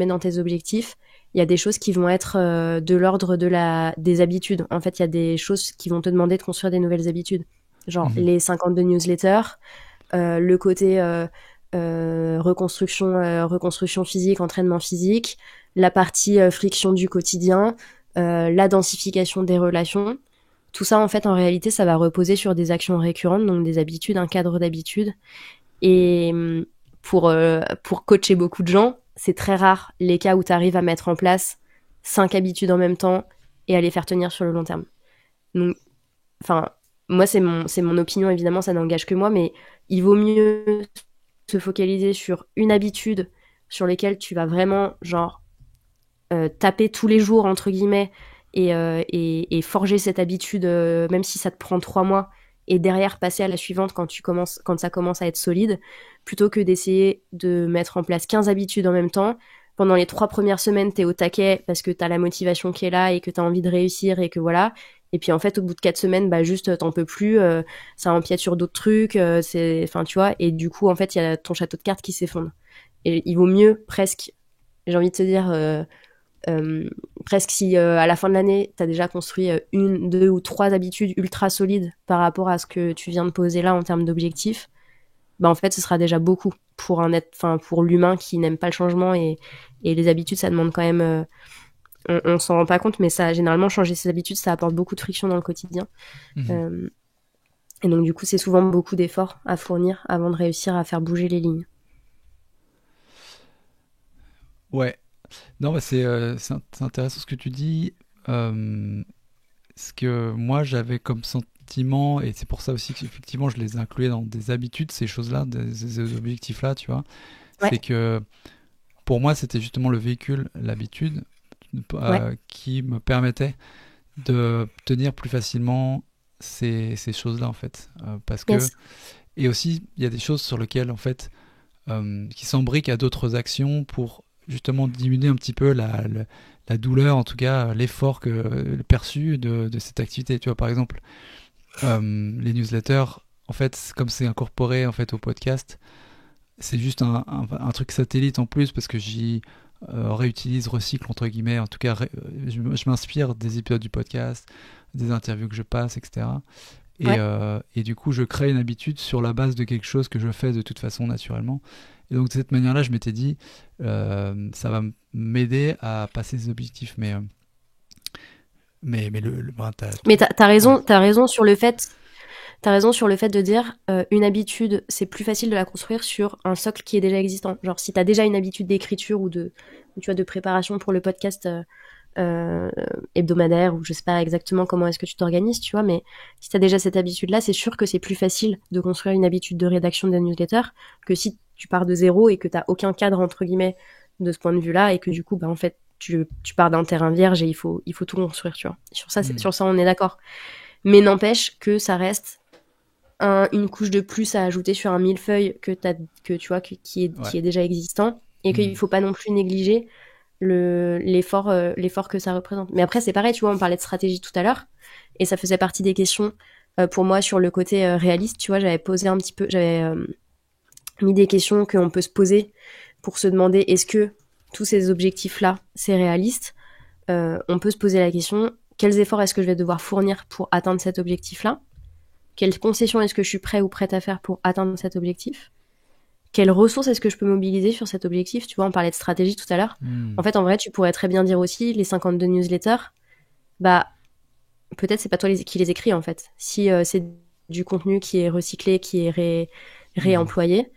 dans tes objectifs, il y a des choses qui vont être de l'ordre des habitudes. En fait, il y a des choses qui vont te demander de construire des nouvelles habitudes. Genre les 52 newsletters, le côté reconstruction physique, entraînement physique, la partie friction du quotidien, la densification des relations. Tout ça, en fait, en réalité, ça va reposer sur des actions récurrentes, donc des habitudes, un cadre d'habitudes. Et pour coacher beaucoup de gens, c'est très rare les cas où tu arrives à mettre en place 5 habitudes en même temps et à les faire tenir sur le long terme. Donc, enfin, moi, c'est mon opinion, évidemment, ça n'engage que moi, mais il vaut mieux se focaliser sur une habitude sur laquelle tu vas vraiment, genre, taper tous les jours, entre guillemets, et forger cette habitude, même si ça te prend 3 mois, et derrière passer à la suivante quand ça commence à être solide, plutôt que d'essayer de mettre en place 15 habitudes en même temps. Pendant les 3 premières semaines, t'es au taquet parce que t'as la motivation qui est là et que t'as envie de réussir et que voilà. Et puis en fait, au bout de 4 semaines, bah juste t'en peux plus, ça empiète sur d'autres trucs, enfin tu vois. Et du coup, en fait, il y a ton château de cartes qui s'effondre. Et il vaut mieux presque, j'ai envie de te dire, presque si à la fin de l'année t'as déjà construit 1, 2 ou 3 habitudes ultra solides par rapport à ce que tu viens de poser là en termes d'objectifs, bah en fait ce sera déjà beaucoup pour l'humain qui n'aime pas le changement et les habitudes ça demande quand même on s'en rend pas compte mais ça généralement changer ses habitudes ça apporte beaucoup de friction dans le quotidien. Et donc du coup c'est souvent beaucoup d'efforts à fournir avant de réussir à faire bouger les lignes. Ouais. Non, bah c'est intéressant ce que tu dis. Ce que moi j'avais comme sentiment, et c'est pour ça aussi qu'effectivement je les incluais dans des habitudes, ces choses-là, des objectifs-là, tu vois, Ouais. c'est que pour moi c'était justement le véhicule, l'habitude, qui me permettait de tenir plus facilement ces choses-là en fait. Parce que, Yes. et aussi il y a des choses sur lesquelles en fait qui s'embriquent à d'autres actions pour justement diminuer un petit peu la douleur, en tout cas l'effort perçu de cette activité. Tu vois, par exemple, les newsletters, en fait, comme c'est incorporé en fait au podcast, c'est juste un truc satellite en plus parce que j'y réutilise, recycle entre guillemets. En tout cas, je m'inspire des épisodes du podcast, des interviews que je passe, etc. Et du coup, je crée une habitude sur la base de quelque chose que je fais de toute façon naturellement. Et donc, de cette manière-là, je m'étais dit, ça va m'aider à passer ces objectifs. Mais t'as Mais t'as raison sur le fait t'as raison sur le fait de dire une habitude, c'est plus facile de la construire sur un socle qui est déjà existant. Genre, si t'as déjà une habitude d'écriture ou tu vois, de préparation pour le podcast hebdomadaire, ou je sais pas exactement comment est-ce que tu t'organises, tu vois, mais si t'as déjà cette habitude-là, c'est sûr que c'est plus facile de construire une habitude de rédaction d'un newsletter que si tu pars de zéro et que t'as aucun cadre, entre guillemets, de ce point de vue-là, et que du coup, bah, en fait, tu pars d'un terrain vierge et il faut tout construire, tu vois. Sur ça, on est d'accord. Mais n'empêche que ça reste une couche de plus à ajouter sur un millefeuille tu vois, qui est déjà existant, et qu'il faut pas non plus négliger l'effort que ça représente. Mais après, c'est pareil, tu vois, on parlait de stratégie tout à l'heure, et ça faisait partie des questions pour moi sur le côté réaliste, tu vois, j'avais mis des questions qu'on peut se poser pour se demander est-ce que tous ces objectifs-là, c'est réaliste. On peut se poser la question, quels efforts est-ce que je vais devoir fournir pour atteindre cet objectif-là? Quelles concessions est-ce que je suis prêt ou prête à faire pour atteindre cet objectif? Quelles ressources est-ce que je peux mobiliser sur cet objectif? Tu vois, on parlait de stratégie tout à l'heure. En fait, en vrai, tu pourrais très bien dire aussi, les 52 newsletters, bah, peut-être c'est pas toi qui les écris, en fait. Si c'est du contenu qui est recyclé, qui est réemployé,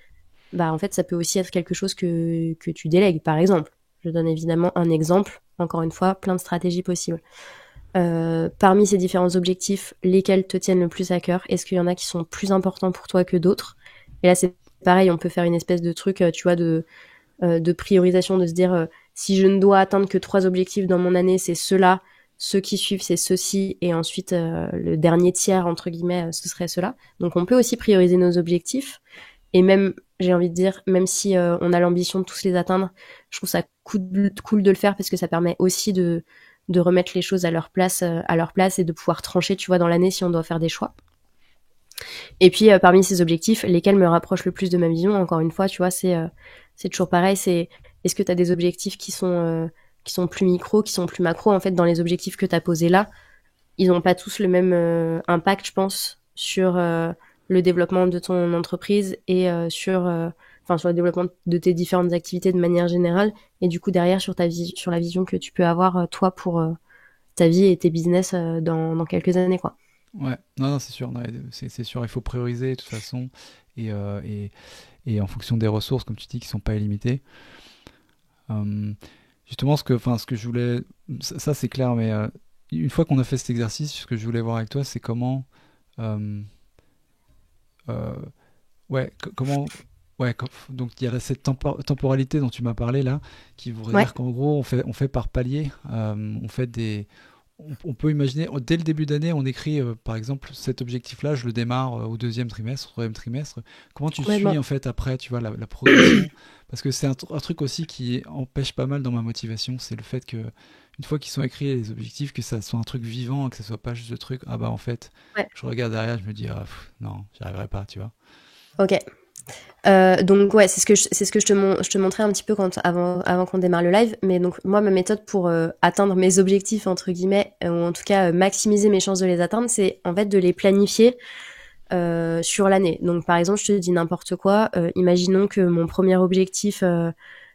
bah, en fait, ça peut aussi être quelque chose que tu délègues, par exemple. Je donne évidemment un exemple. Encore une fois, plein de stratégies possibles. Parmi ces différents objectifs, lesquels te tiennent le plus à cœur? Est-ce qu'il y en a qui sont plus importants pour toi que d'autres? Et là, c'est pareil, on peut faire une espèce de truc, tu vois, de priorisation, de se dire si je ne dois atteindre que 3 objectifs dans mon année, c'est ceux-là, ceux qui suivent, c'est ceux-ci, et ensuite le dernier tiers, entre guillemets, ce serait ceux-là. Donc on peut aussi prioriser nos objectifs, et même, j'ai envie de dire, même si on a l'ambition de tous les atteindre, je trouve ça cool de le faire parce que ça permet aussi de remettre les choses à leur place et de pouvoir trancher, tu vois, dans l'année si on doit faire des choix. Et puis parmi ces objectifs, lesquels me rapprochent le plus de ma vision, encore une fois, tu vois, c'est toujours pareil, c'est est-ce que tu as des objectifs qui sont plus micro, qui sont plus macro? En fait, dans les objectifs que tu as posés là, ils n'ont pas tous le même impact, je pense, sur le développement de ton entreprise et sur le développement de tes différentes activités de manière générale, et du coup derrière sur la vision que tu peux avoir toi pour ta vie et tes business dans quelques années, quoi. Ouais, non, c'est sûr, non, c'est sûr, il faut prioriser de toute façon, et, et en fonction des ressources, comme tu dis, qui sont pas illimitées. Justement, ce que je voulais, ça c'est clair, mais une fois qu'on a fait cet exercice, ce que je voulais voir avec toi, c'est comment, euh, euh, ouais, comment, ouais, donc il y a cette temporalité dont tu m'as parlé là, qui voudrait Ouais. dire qu'en gros, on fait par palier, on fait on peut imaginer, dès le début d'année, on écrit, par exemple, cet objectif-là, je le démarre au deuxième trimestre, au troisième trimestre. Comment tu suis, en fait, après, tu vois, la progression? Parce que c'est un truc aussi qui empêche pas mal dans ma motivation, c'est le fait que, une fois qu'ils sont écrits, les objectifs, que ça soit un truc vivant, que ça soit pas juste le truc, ah bah, en fait, Ouais. je regarde derrière, je me dis, ah, non, j'y arriverai pas, tu vois. Ok. Donc ouais, c'est ce que je te montrais un petit peu avant qu'on démarre le live. Mais donc moi, ma méthode pour atteindre mes objectifs, entre guillemets, ou en tout cas maximiser mes chances de les atteindre, c'est en fait de les planifier sur l'année. Donc par exemple, je te dis n'importe quoi. Imaginons que mon premier objectif,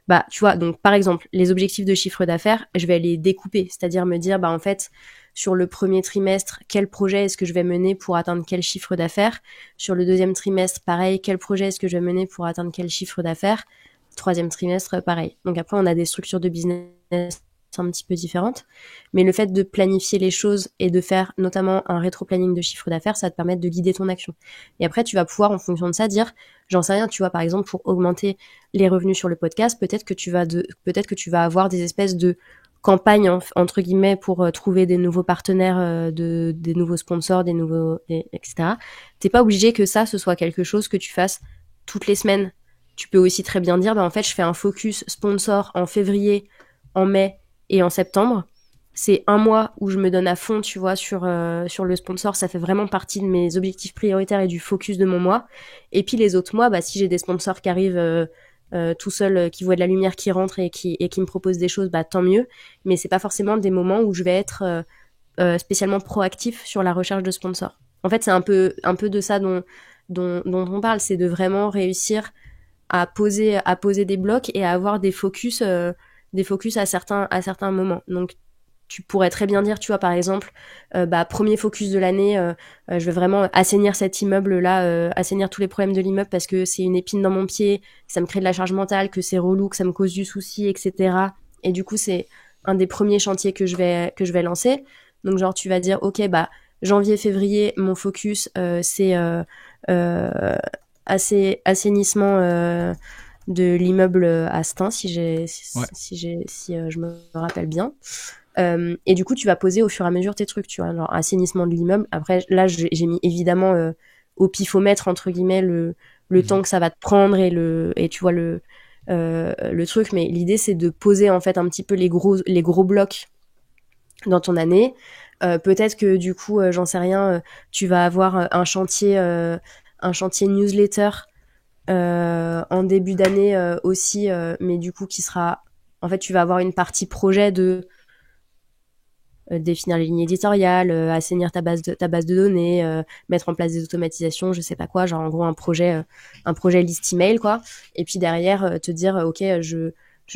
bah tu vois, donc par exemple les objectifs de chiffre d'affaires, je vais les découper, c'est-à-dire me dire bah en fait sur le premier trimestre, quel projet est-ce que je vais mener pour atteindre quel chiffre d'affaires? Sur le deuxième trimestre, pareil, quel projet est-ce que je vais mener pour atteindre quel chiffre d'affaires? Troisième trimestre, pareil. Donc après, on a des structures de business un petit peu différentes. Mais le fait de planifier les choses et de faire notamment un rétro-planning de chiffre d'affaires, ça va te permettre de guider ton action. Et après, tu vas pouvoir, en fonction de ça, dire, j'en sais rien, tu vois, par exemple, pour augmenter les revenus sur le podcast, peut-être que tu vas avoir des espèces de campagne entre guillemets pour trouver des nouveaux partenaires, des nouveaux sponsors, etc. T'es pas obligé que ça ce soit quelque chose que tu fasses toutes les semaines. Tu peux aussi très bien dire bah en fait je fais un focus sponsor en février, en mai et en septembre. C'est un mois où je me donne à fond, tu vois, sur le sponsor. Ça fait vraiment partie de mes objectifs prioritaires et du focus de mon mois. Et puis les autres mois, bah si j'ai des sponsors qui arrivent tout seul, qui voient de la lumière qui rentre et qui me propose des choses, bah tant mieux. Mais c'est pas forcément des moments où je vais être spécialement proactif sur la recherche de sponsors. En fait, c'est un peu de ça dont on parle, c'est de vraiment réussir à poser des blocs et à avoir des focus à certains moments. Donc tu pourrais très bien dire, tu vois, par exemple, premier focus de l'année, je vais vraiment assainir cet immeuble-là, assainir tous les problèmes de l'immeuble parce que c'est une épine dans mon pied, que ça me crée de la charge mentale, que c'est relou, que ça me cause du souci, etc. Et du coup, c'est un des premiers chantiers que je vais lancer. Donc, genre, tu vas dire, ok, janvier, février, mon focus, c'est assainissement de l'immeuble à Stein, si je me rappelle bien. Et du coup, tu vas poser au fur et à mesure tes trucs, tu vois, genre assainissement de l'immeuble. Après, là, j'ai mis évidemment au pifomètre entre guillemets le temps que ça va te prendre et tu vois le truc. Mais l'idée, c'est de poser en fait un petit peu les gros blocs dans ton année. Peut-être que du coup, j'en sais rien, tu vas avoir un chantier newsletter en début d'année aussi, mais du coup qui sera, en fait, tu vas avoir une partie projet de définir les lignes éditoriales, assainir ta base de données, mettre en place des automatisations, je sais pas quoi, genre en gros un projet list email quoi. Et puis derrière te dire ok, je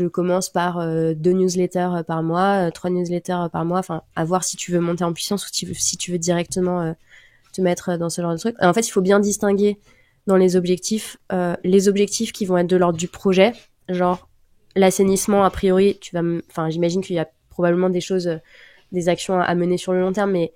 commence par 2 newsletters par mois, 3 newsletters par mois, enfin à voir si tu veux monter en puissance ou si tu veux directement te mettre dans ce genre de truc. En fait, il faut bien distinguer dans les objectifs qui vont être de l'ordre du projet, genre l'assainissement a priori, j'imagine qu'il y a probablement des actions à mener sur le long terme, mais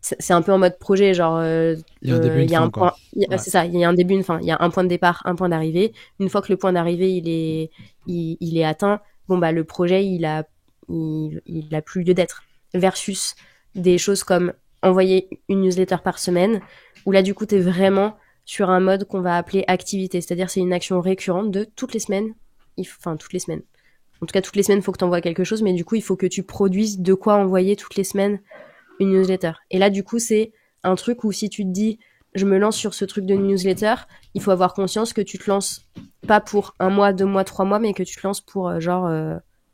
c'est un peu en mode projet, genre il y a un début, une fin, quoi. C'est ça, il y a un début, une fin, il y a un point de départ, un point d'arrivée. Une fois que le point d'arrivée il est atteint, bon le projet il a plus lieu d'être. Versus des choses comme envoyer une newsletter par semaine, où là du coup t'es vraiment sur un mode qu'on va appeler activité, c'est-à-dire c'est une action récurrente de toutes les semaines. Toutes les semaines. En tout cas, toutes les semaines, il faut que tu envoies quelque chose, mais du coup, il faut que tu produises de quoi envoyer toutes les semaines une newsletter. Et là, du coup, c'est un truc où si tu te dis, je me lance sur ce truc de newsletter, il faut avoir conscience que tu te lances pas pour 1 mois, 2 mois, 3 mois, mais que tu te lances pour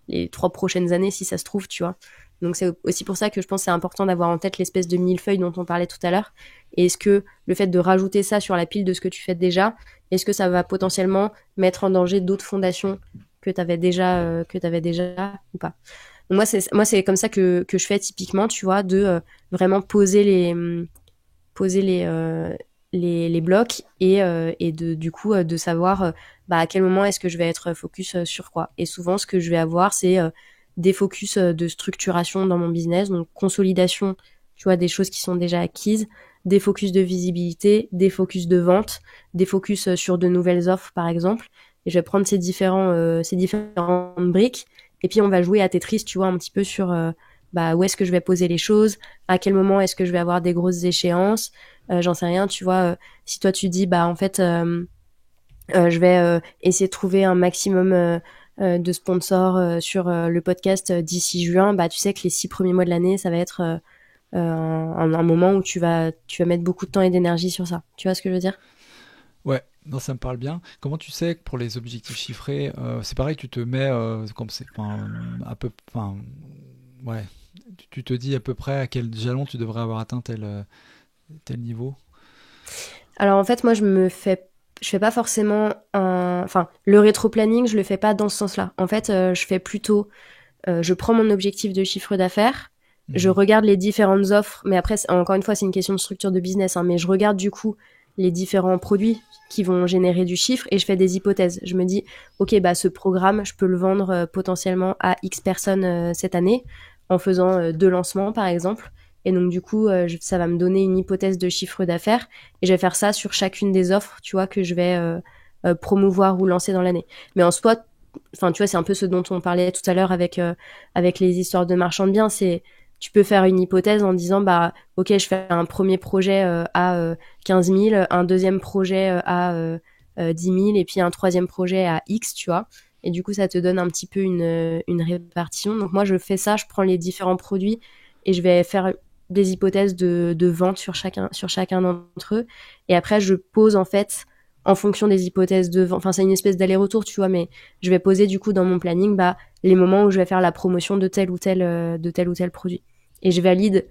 les 3 prochaines années, si ça se trouve, tu vois. Donc, c'est aussi pour ça que je pense que c'est important d'avoir en tête l'espèce de millefeuille dont on parlait tout à l'heure. Et est-ce que le fait de rajouter ça sur la pile de ce que tu fais déjà, est-ce que ça va potentiellement mettre en danger d'autres fondations que tu avais déjà ou pas. Donc moi c'est comme ça que je fais typiquement, tu vois, de vraiment poser les blocs et du coup de savoir à quel moment est-ce que je vais être focus sur quoi. Et souvent ce que je vais avoir c'est des focus de structuration dans mon business, donc consolidation, tu vois, des choses qui sont déjà acquises, des focus de visibilité, des focus de vente, des focus sur de nouvelles offres par exemple. Et je vais prendre ces différentes briques et puis on va jouer à Tetris, tu vois, un petit peu sur où est-ce que je vais poser les choses, à quel moment est-ce que je vais avoir des grosses échéances, j'en sais rien, tu vois, si toi tu dis en fait je vais essayer de trouver un maximum de sponsors sur le podcast d'ici juin, tu sais que les 6 premiers mois de l'année ça va être un moment où tu vas mettre beaucoup de temps et d'énergie sur ça, tu vois ce que je veux dire? Ouais, non, ça me parle bien. Comment tu sais que pour les objectifs chiffrés, c'est pareil, tu te mets comme c'est, ouais, tu te dis à peu près à quel jalon tu devrais avoir atteint tel niveau. Alors en fait, moi je fais pas forcément le rétro-planning, je le fais pas dans ce sens-là. En fait, je fais plutôt, je prends mon objectif de chiffre d'affaires, je regarde les différentes offres, mais après, encore une fois, c'est une question de structure de business, mais je regarde du coup les différents produits qui vont générer du chiffre et je fais des hypothèses. Je me dis, ok, ce programme, je peux le vendre potentiellement à X personnes cette année en faisant 2 lancements par exemple. Et donc du coup, ça va me donner une hypothèse de chiffre d'affaires et je vais faire ça sur chacune des offres, tu vois, que je vais promouvoir ou lancer dans l'année. Mais en soi, tu vois, c'est un peu ce dont on parlait tout à l'heure avec les histoires de marchands de biens, c'est tu peux faire une hypothèse en disant ok, je fais un premier projet à 15 000, un deuxième projet à 10 000 et puis un troisième projet à X, tu vois. Et du coup, ça te donne un petit peu une répartition. Donc moi, je fais ça, je prends les différents produits et je vais faire des hypothèses de vente sur chacun d'entre eux. Et après, je pose en fait en fonction des hypothèses de vente. Enfin, c'est une espèce d'aller-retour, tu vois, mais je vais poser du coup dans mon planning les moments où je vais faire la promotion de tel ou tel produit. Et je valide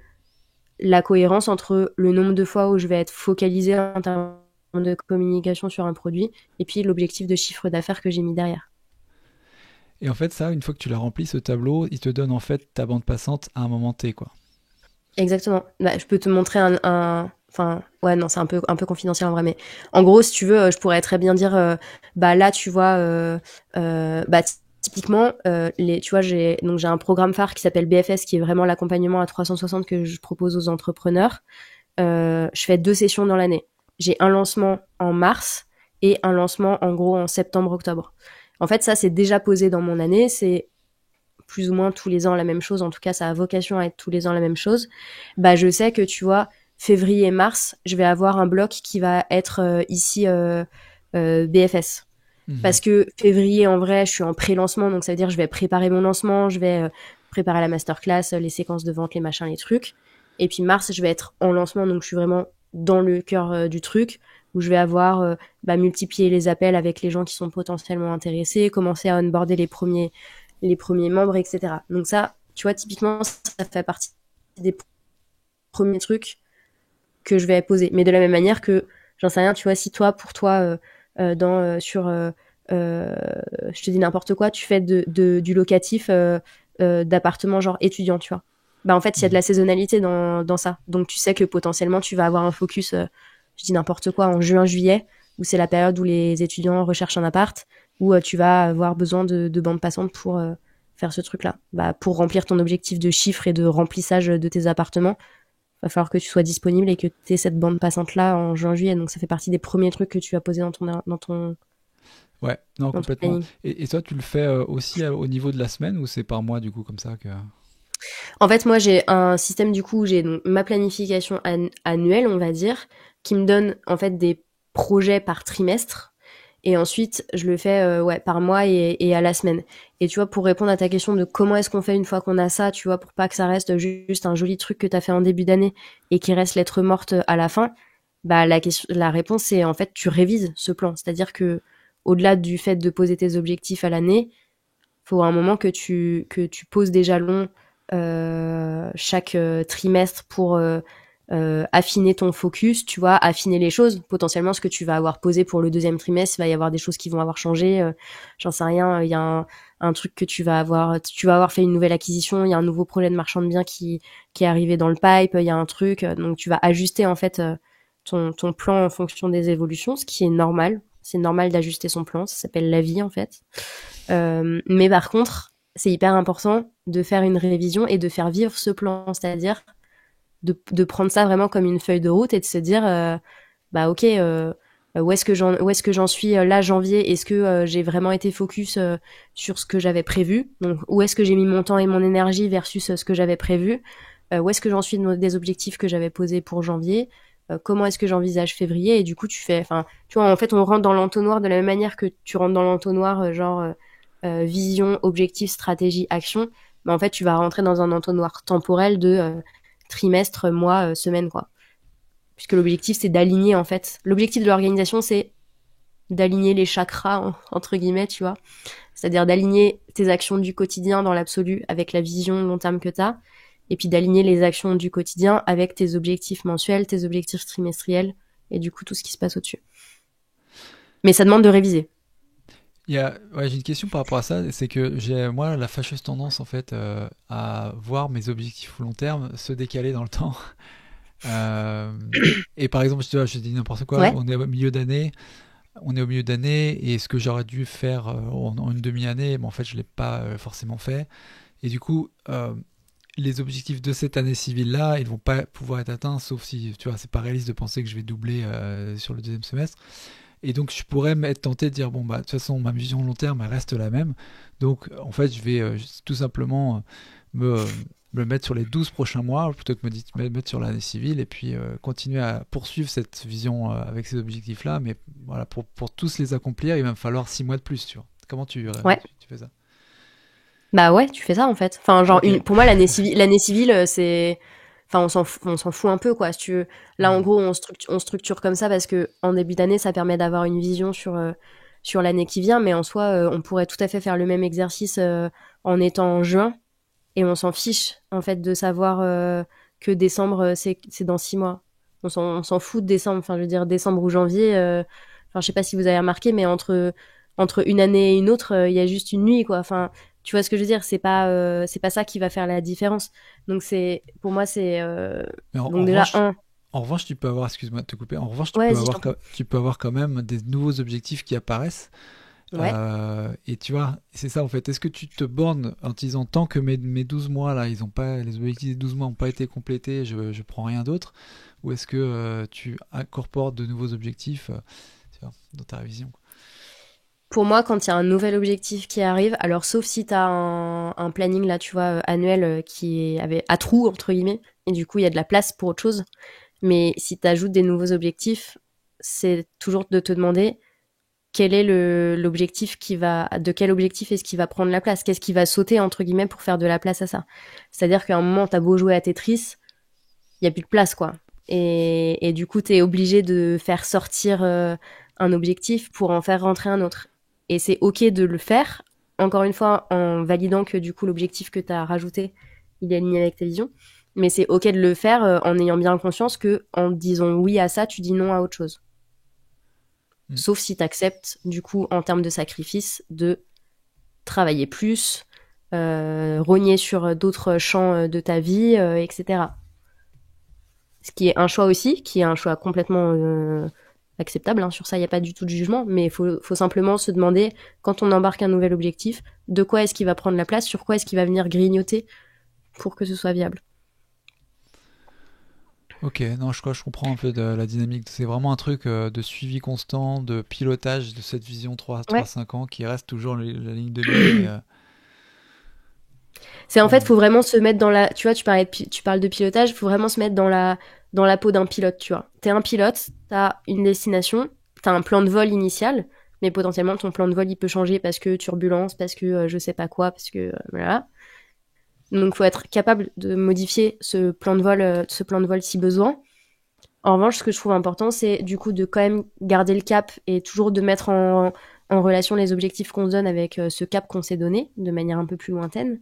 la cohérence entre le nombre de fois où je vais être focalisée en termes de communication sur un produit et puis l'objectif de chiffre d'affaires que j'ai mis derrière. Et en fait, ça, une fois que tu l'as rempli, ce tableau, il te donne en fait ta bande passante à un moment T, quoi. Exactement. Bah, je peux te montrer enfin, ouais, non, c'est un peu confidentiel en vrai, mais en gros, si tu veux, je pourrais très bien dire, bah là, tu vois, bah typiquement, tu vois, j'ai un programme phare qui s'appelle BFS, qui est vraiment l'accompagnement à 360 que je propose aux entrepreneurs. Je fais 2 sessions dans l'année. J'ai un lancement en mars et un lancement en gros en septembre-octobre. En fait, ça, c'est déjà posé dans mon année. C'est plus ou moins tous les ans la même chose. En tout cas, ça a vocation à être tous les ans la même chose. Bah, je sais que tu vois, février-mars, je vais avoir un bloc qui va être ici BFS. Mhm. Parce que février, en vrai, je suis en pré-lancement, donc ça veut dire que je vais préparer mon lancement, je vais préparer la masterclass, les séquences de vente, les machins, les trucs. Et puis mars, je vais être en lancement, donc je suis vraiment dans le cœur du truc, où je vais avoir multiplier les appels avec les gens qui sont potentiellement intéressés, commencer à onboarder les premiers membres, etc. Donc ça, tu vois, typiquement, ça fait partie des premiers trucs que je vais poser. Mais de la même manière que, j'en sais rien, tu vois, si toi, pour toi, je te dis n'importe quoi, tu fais du locatif d'appartements genre étudiant, tu vois. Bah en fait, il y a de Mhm. la saisonnalité dans ça. Donc tu sais que potentiellement, tu vas avoir un focus, je dis n'importe quoi, en juin, juillet, où c'est la période où les étudiants recherchent un appart, où tu vas avoir besoin de bande passante pour faire ce truc-là. Bah, pour remplir ton objectif de chiffres et de remplissage de tes appartements, va falloir que tu sois disponible et que tu aies cette bande passante-là en juin-juillet. Donc ça fait partie des premiers trucs que tu vas poser Ouais, non, dans ton complètement. planning. Et toi, tu le fais aussi au niveau de la semaine ou c'est par mois, du coup, comme ça que... En fait, moi, j'ai un système, du coup, où j'ai donc ma planification annuelle, on va dire, qui me donne, en fait, des projets par trimestre. Et ensuite, je le fais ouais, par mois et à la semaine. Et tu vois, pour répondre à ta question de comment est-ce qu'on fait une fois qu'on a ça, tu vois, pour pas que ça reste juste un joli truc que tu as fait en début d'année et qui reste lettre morte à la fin, bah la réponse c'est en fait tu révises ce plan. C'est-à-dire que au-delà du fait de poser tes objectifs à l'année, faut un moment que tu poses des jalons chaque trimestre pour affiner ton focus, tu vois, affiner les choses. Potentiellement, ce que tu vas avoir posé pour le deuxième trimestre, il va y avoir des choses qui vont avoir changé. J'en sais rien. Il y a un truc que tu vas avoir fait une nouvelle acquisition. Il y a un nouveau projet de marchand de biens qui est arrivé dans le pipe. Il y a un truc. Donc, tu vas ajuster en fait ton plan en fonction des évolutions, ce qui est normal. C'est normal d'ajuster son plan. Ça s'appelle la vie en fait. Mais par contre, c'est hyper important de faire une révision et de faire vivre ce plan, c'est-à-dire de prendre ça vraiment comme une feuille de route et de se dire, bah ok, où est-ce que j'en suis là janvier? Est-ce que j'ai vraiment été focus sur ce que j'avais prévu? Donc où est-ce que j'ai mis mon temps et mon énergie versus ce que j'avais prévu? Où est-ce que j'en suis des objectifs que j'avais posés pour janvier? Comment est-ce que j'envisage février? Et du coup, enfin, tu vois, en fait, on rentre dans l'entonnoir de la même manière que tu rentres dans l'entonnoir, vision, objectif, stratégie, action. Mais en fait, tu vas rentrer dans un entonnoir temporel de trimestre, mois, semaine, quoi. Puisque l'objectif, c'est d'aligner, en fait. L'objectif de l'organisation, c'est d'aligner les chakras, entre guillemets, tu vois. C'est-à-dire d'aligner tes actions du quotidien dans l'absolu avec la vision long terme que tu as. Et puis d'aligner les actions du quotidien avec tes objectifs mensuels, tes objectifs trimestriels, et du coup, tout ce qui se passe au-dessus. Mais ça demande de réviser. Ouais, j'ai une question par rapport à ça, c'est que j'ai moi la fâcheuse tendance en fait à voir mes objectifs long terme se décaler dans le temps. Euh, et par exemple, je dis n'importe quoi, Ouais. on est au milieu d'année et ce que j'aurais dû faire en une demi-année, mais en fait je l'ai pas forcément fait. Et du coup, les objectifs de cette année civile là, ils vont pas pouvoir être atteints, sauf si tu vois, c'est pas réaliste de penser que je vais doubler sur le deuxième semestre. Et donc je pourrais m'être tenté de dire bon bah de toute façon ma vision long terme elle reste la même. Donc en fait je vais tout simplement me, me mettre sur les 12 prochains mois plutôt que me mettre sur l'année civile et puis continuer à poursuivre cette vision avec ces objectifs là. Mais voilà, pour tous les accomplir il va me falloir 6 mois de plus, tu vois. Comment Ouais. tu fais ça? Bah ouais, tu fais ça en fait. Enfin, genre Ok. pour moi l'année civile, c'est, enfin on s'en fout un peu quoi. Si tu veux. Là en Mhm. gros on structure comme ça parce que en début d'année ça permet d'avoir une vision sur l'année qui vient, mais en soi on pourrait tout à fait faire le même exercice en étant en juin et on s'en fiche en fait de savoir que décembre c'est dans 6 mois. On s'en fout de décembre. Enfin je veux dire décembre ou janvier. Enfin je sais pas si vous avez remarqué, mais entre entre une année et une autre, il y a juste une nuit, quoi. Enfin, tu vois ce que je veux dire? C'est pas ça qui va faire la différence. Donc pour moi, Mais donc déjà en revanche, tu peux avoir, excuse-moi de te couper, en revanche, Ouais, vas-y, je t'en prie. tu peux avoir quand même des nouveaux objectifs qui apparaissent. Ouais. Et tu vois, c'est ça en fait. Est-ce que tu te bornes en te disant tant que mes 12 mois là, les objectifs des 12 mois n'ont pas été complétés, je prends rien d'autre? Ou est-ce que tu incorpores de nouveaux objectifs tu vois, dans ta révision? Pour moi, quand il y a un nouvel objectif qui arrive, alors sauf si tu as un planning là, tu vois, annuel qui avait à trous entre guillemets, et du coup il y a de la place pour autre chose. Mais si tu ajoutes des nouveaux objectifs, c'est toujours de te demander quel est l'objectif de quel objectif est-ce qui va prendre la place, qu'est-ce qui va sauter entre guillemets pour faire de la place à ça. C'est-à-dire qu'à un moment, t'as beau jouer à Tetris, il y a plus de place quoi. Et du coup, t'es obligé de faire sortir un objectif pour en faire rentrer un autre. Et c'est ok de le faire, encore une fois, en validant que du coup l'objectif que t'as rajouté, il est aligné avec ta vision. Mais c'est ok de le faire en ayant bien conscience que en disant oui à ça, tu dis non à autre chose. Sauf si tu acceptes, du coup, en termes de sacrifice, de travailler plus, rogner sur d'autres champs de ta vie, etc. Ce qui est un choix aussi, qui est un choix complètement acceptable. Hein. Sur ça, il n'y a pas du tout de jugement, mais il faut simplement se demander, quand on embarque un nouvel objectif, de quoi est-ce qu'il va prendre la place, sur quoi est-ce qu'il va venir grignoter pour que ce soit viable. Ok, non, je comprends un peu de la dynamique. C'est vraiment un truc de suivi constant, de pilotage de cette vision 3-5 ans qui reste toujours la ligne de mire. C'est en fait, faut vraiment se mettre dans la. Tu vois, tu parles de pilotage, faut vraiment se mettre dans la peau d'un pilote, tu vois. T'es un pilote, t'as une destination, t'as un plan de vol initial, mais potentiellement ton plan de vol il peut changer parce que turbulence, parce que je sais pas quoi, parce que voilà. Donc faut être capable de modifier ce plan de vol si besoin. En revanche, ce que je trouve important, c'est du coup de quand même garder le cap et toujours de mettre en relation les objectifs qu'on se donne avec ce cap qu'on s'est donné de manière un peu plus lointaine.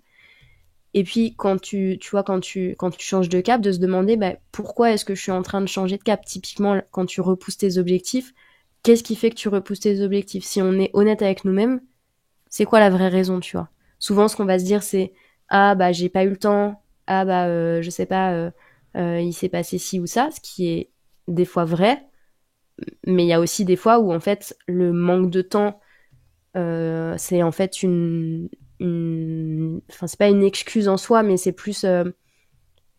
Et puis quand tu vois quand tu changes de cap, de se demander bah, pourquoi est-ce que je suis en train de changer de cap. Typiquement, quand tu repousses tes objectifs, qu'est-ce qui fait que tu repousses tes objectifs? Si on est honnête avec nous-mêmes, c'est quoi la vraie raison, tu vois? Souvent, ce qu'on va se dire, c'est ah bah j'ai pas eu le temps, ah bah je sais pas, il s'est passé ci ou ça, ce qui est des fois vrai, mais il y a aussi des fois où en fait le manque de temps, c'est en fait enfin c'est pas une excuse en soi, mais c'est plus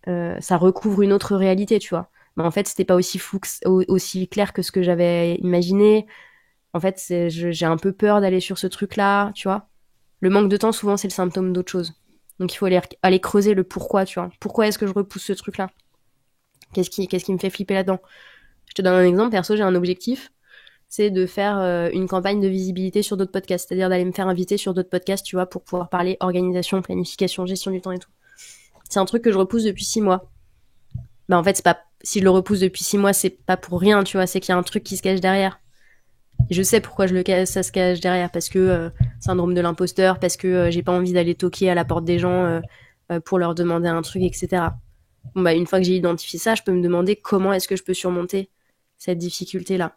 ça recouvre une autre réalité, tu vois. Mais en fait, c'était pas aussi flou, aussi clair que ce que j'avais imaginé. En fait, j'ai un peu peur d'aller sur ce truc-là, tu vois. Le manque de temps, souvent, c'est le symptôme d'autre chose. Donc, il faut aller creuser le pourquoi, tu vois. Pourquoi est-ce que je repousse ce truc-là? Qu'est-ce qui me fait flipper là-dedans? Je te donne un exemple. Perso, j'ai un objectif. C'est de faire une campagne de visibilité sur d'autres podcasts. C'est-à-dire d'aller me faire inviter sur d'autres podcasts, tu vois, pour pouvoir parler organisation, planification, gestion du temps et tout. C'est un truc que je repousse depuis 6 mois. Bah, en fait, c'est pas, si je le repousse depuis 6 mois, c'est pas pour rien, tu vois. C'est qu'il y a un truc qui se cache derrière. Je sais pourquoi ça se cache derrière, parce que syndrome de l'imposteur, parce que j'ai pas envie d'aller toquer à la porte des gens pour leur demander un truc, etc. Bon, bah, une fois que j'ai identifié ça, je peux me demander comment est-ce que je peux surmonter cette difficulté-là.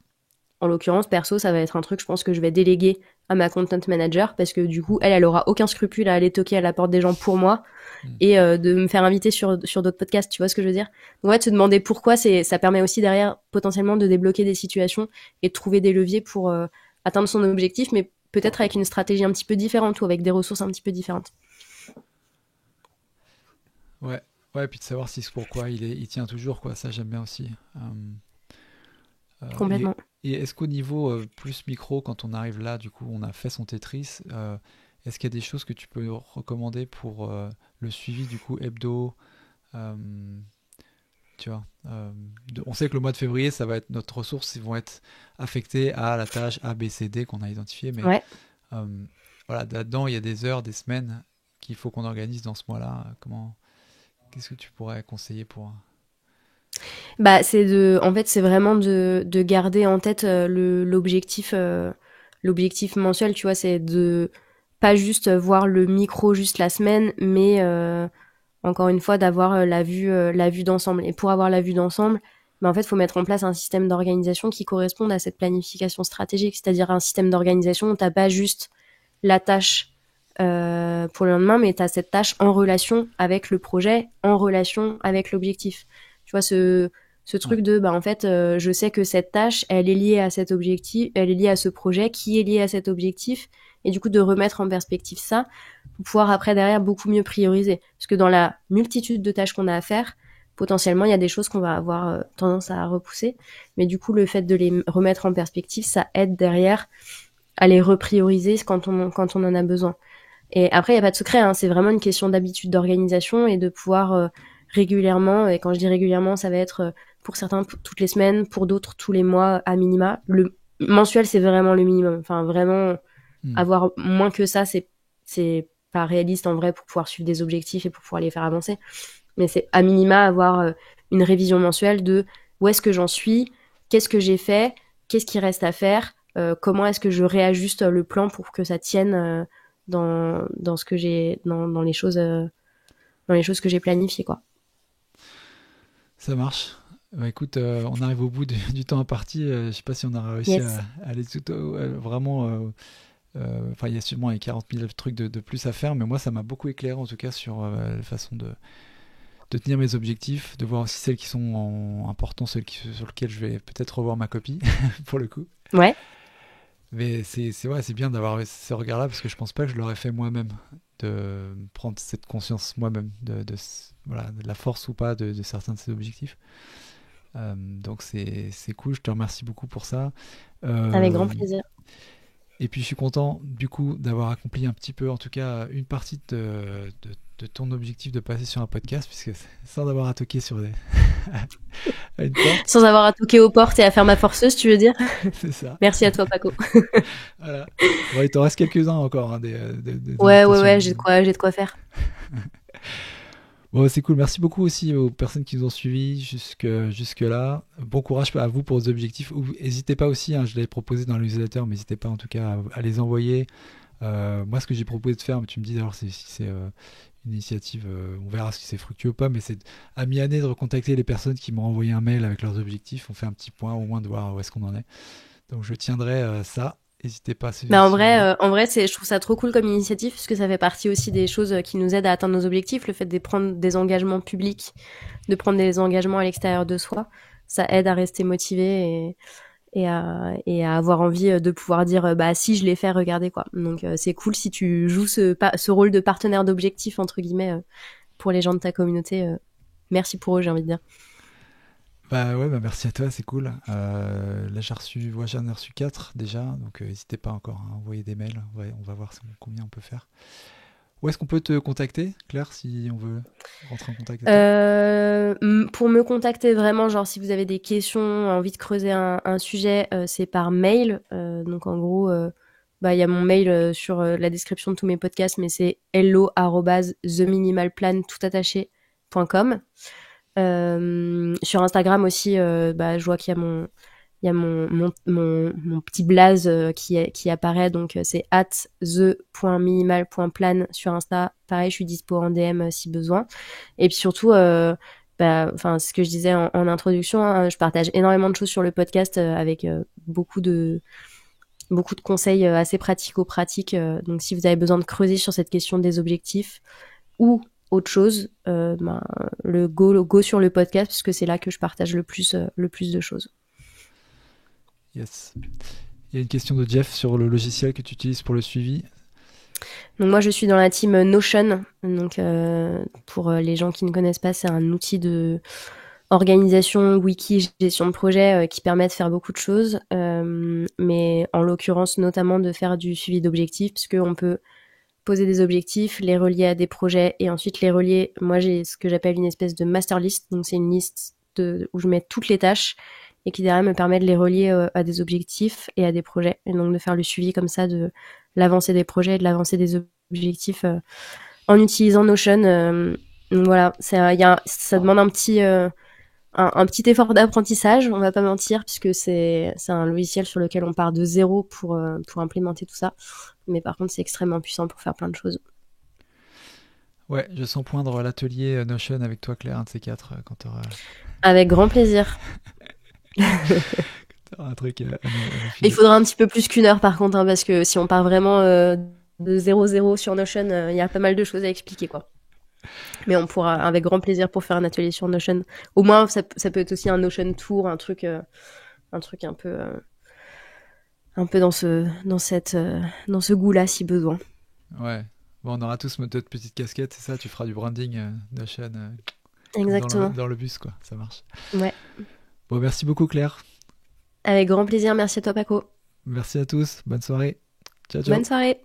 En l'occurrence, perso, ça va être un truc, je pense que je vais déléguer à ma content manager, parce que du coup, elle aura aucun scrupule à aller toquer à la porte des gens pour moi et de me faire inviter sur d'autres podcasts, tu vois ce que je veux dire? Donc ouais, te demander pourquoi, ça permet aussi derrière potentiellement de débloquer des situations et de trouver des leviers pour atteindre son objectif, mais peut-être avec une stratégie un petit peu différente ou avec des ressources un petit peu différentes. Ouais, ouais, puis de savoir si c'est pourquoi il tient toujours, quoi. Ça, j'aime bien aussi. Complètement. Et est-ce qu'au niveau plus micro, quand on arrive là, du coup, on a fait son Tetris, est-ce qu'il y a des choses que tu peux recommander pour le suivi, du coup, hebdo euh, tu vois, on sait que le mois de février, ça va être notre ressource, ils vont être affectés à la tâche A, B, C, D qu'on a identifiée, mais Ouais. voilà, là-dedans, il y a des heures, des semaines qu'il faut qu'on organise dans ce mois-là. Qu'est-ce que tu pourrais conseiller pour... Bah, en fait, c'est vraiment de garder en tête l'objectif mensuel, tu vois, c'est de pas juste voir le micro juste la semaine, mais encore une fois d'avoir la vue d'ensemble. Et pour avoir la vue d'ensemble, Mais en fait, il faut mettre en place un système d'organisation qui corresponde à cette planification stratégique, c'est-à-dire un système d'organisation où t'as pas juste la tâche pour le lendemain, mais t'as cette tâche en relation avec le projet, en relation avec l'objectif. Tu vois, ce truc de, en fait, je sais que cette tâche, elle est liée à cet objectif, elle est liée à ce projet qui est lié à cet objectif, et du coup de remettre en perspective ça pour pouvoir après derrière beaucoup mieux prioriser. Parce que dans la multitude de tâches qu'on a à faire, potentiellement il y a des choses qu'on va avoir tendance à repousser, mais du coup le fait de les remettre en perspective, ça aide derrière à les reprioriser quand on en a besoin. Et après il y a pas de secret, hein, c'est vraiment une question d'habitude d'organisation et de pouvoir régulièrement, et quand je dis régulièrement, ça va être pour certains toutes les semaines, pour d'autres tous les mois à minima. Le mensuel c'est vraiment le minimum, enfin vraiment avoir moins que ça, c'est pas réaliste en vrai pour pouvoir suivre des objectifs et pour pouvoir les faire avancer. Mais c'est à minima avoir une révision mensuelle de où est-ce que j'en suis, qu'est-ce que j'ai fait, qu'est-ce qui reste à faire, comment est-ce que je réajuste le plan pour que ça tienne dans ce que j'ai dans les choses que j'ai planifiées, quoi. Ça marche. Bah, écoute, on arrive au bout du temps imparti. Je sais pas si on aura réussi Yes. à aller tout vraiment. Enfin, il y a sûrement les 40 000 trucs de plus à faire, mais moi, ça m'a beaucoup éclairé en tout cas sur la façon de tenir mes objectifs, de voir aussi celles qui sont importantes, sur lesquelles je vais peut-être revoir ma copie pour le coup. Ouais. Mais c'est bien d'avoir ce regard-là parce que je pense pas que je l'aurais fait moi-même, de prendre cette conscience moi-même voilà, de la force ou pas de certains de ces objectifs. Donc c'est cool, je te remercie beaucoup pour ça. Avec grand Euh, plaisir. Et puis je suis content du coup d'avoir accompli un petit peu, en tout cas une partie de ton objectif de passer sur un podcast, puisque sans avoir à toquer sur à une porte, Sans avoir à toquer aux portes et à faire ma forceuse, tu veux dire? c'est ça. Merci à toi, Paco. Voilà. Bon, il t'en reste quelques-uns encore, hein, des Ouais, invitations. j'ai de quoi faire. Bon, c'est cool. Merci beaucoup aussi aux personnes qui nous ont suivis jusque là. Bon courage à vous pour vos objectifs. N'hésitez pas aussi, hein, je l'avais proposé dans le newsletter, mais n'hésitez pas en tout cas à les envoyer. Moi, ce que j'ai proposé de faire, mais tu me dis d'ailleurs si c'est une initiative, on verra si c'est fructueux ou pas, mais c'est à mi-année de recontacter les personnes qui m'ont envoyé un mail avec leurs objectifs. On fait un petit point au moins de voir où est-ce qu'on en est. Donc je tiendrai ça. N'hésitez pas Bah si vous voulez. en vrai, je trouve ça trop cool comme initiative puisque ça fait partie aussi des choses qui nous aident à atteindre nos objectifs. Le fait de prendre des engagements publics, de prendre des engagements à l'extérieur de soi, ça aide à rester motivé et à avoir envie de pouvoir dire bah si je l'ai fait, regardez quoi. Donc c'est cool si tu joues ce rôle de partenaire d'objectif entre guillemets pour les gens de ta communauté. Merci pour eux, j'ai envie de dire. Bah ouais, bah merci à toi, c'est cool. Là j'en ai reçu 4 déjà, donc n'hésitez pas encore à envoyer des mails. Ouais, on va voir combien on peut faire. Où est-ce qu'on peut te contacter, Claire, si on veut rentrer en contact avec toi? Pour me contacter vraiment, genre si vous avez des questions, envie de creuser un sujet, c'est par mail. Donc en gros, bah il y a mon mail sur la description de tous mes podcasts, mais c'est hello@theminimalplan.com. Sur Instagram aussi, bah je vois qu'il y a mon petit blaze qui apparaît, donc c'est @the.minimal.plan sur Insta. Pareil, je suis dispo en DM si besoin. Et puis surtout, enfin, ce que je disais en introduction, hein, je partage énormément de choses sur le podcast avec beaucoup de conseils assez pratico-pratiques. Donc si vous avez besoin de creuser sur cette question des objectifs ou autre chose, le go sur le podcast parce que c'est là que je partage le plus de choses. Yes. Il y a une question de Jeff sur le logiciel que tu utilises pour le suivi. Donc moi je suis dans la team Notion. Donc pour les gens qui ne connaissent pas, c'est un outil de organisation, wiki, gestion de projet qui permet de faire beaucoup de choses, mais en l'occurrence notamment de faire du suivi d'objectifs, parce qu'on peut poser des objectifs, les relier à des projets et ensuite les relier. Moi j'ai ce que j'appelle une espèce de master list, donc c'est une liste où je mets toutes les tâches et qui derrière me permet de les relier à des objectifs et à des projets, et donc de faire le suivi comme ça de l'avancée des projets et de l'avancée des objectifs en utilisant Notion. Donc voilà, ça demande un petit effort d'apprentissage, on va pas mentir, puisque c'est un logiciel sur lequel on part de zéro pour implémenter tout ça. Mais par contre, c'est extrêmement puissant pour faire plein de choses. Ouais, je sens poindre l'atelier Notion avec toi, Claire, un de ces quatre, quand tu auras... Avec grand plaisir. Un truc Il faudra un petit peu plus qu'1 heure par contre, hein, parce que si on part vraiment de 0-0 sur Notion, il y a pas mal de choses à expliquer, quoi. Mais on pourra, avec grand plaisir, pour faire un atelier sur Notion. Au moins, ça peut être aussi un Notion Tour, un truc un peu dans ce goût-là, si besoin. Ouais. Bon, on aura tous notre petite casquette, c'est ça, tu feras du branding Notion Exactement. dans le bus, quoi. Ça marche. Ouais. Bon, merci beaucoup, Claire. Avec grand plaisir. Merci à toi, Paco. Merci à tous. Bonne soirée. Ciao, ciao. Bonne soirée.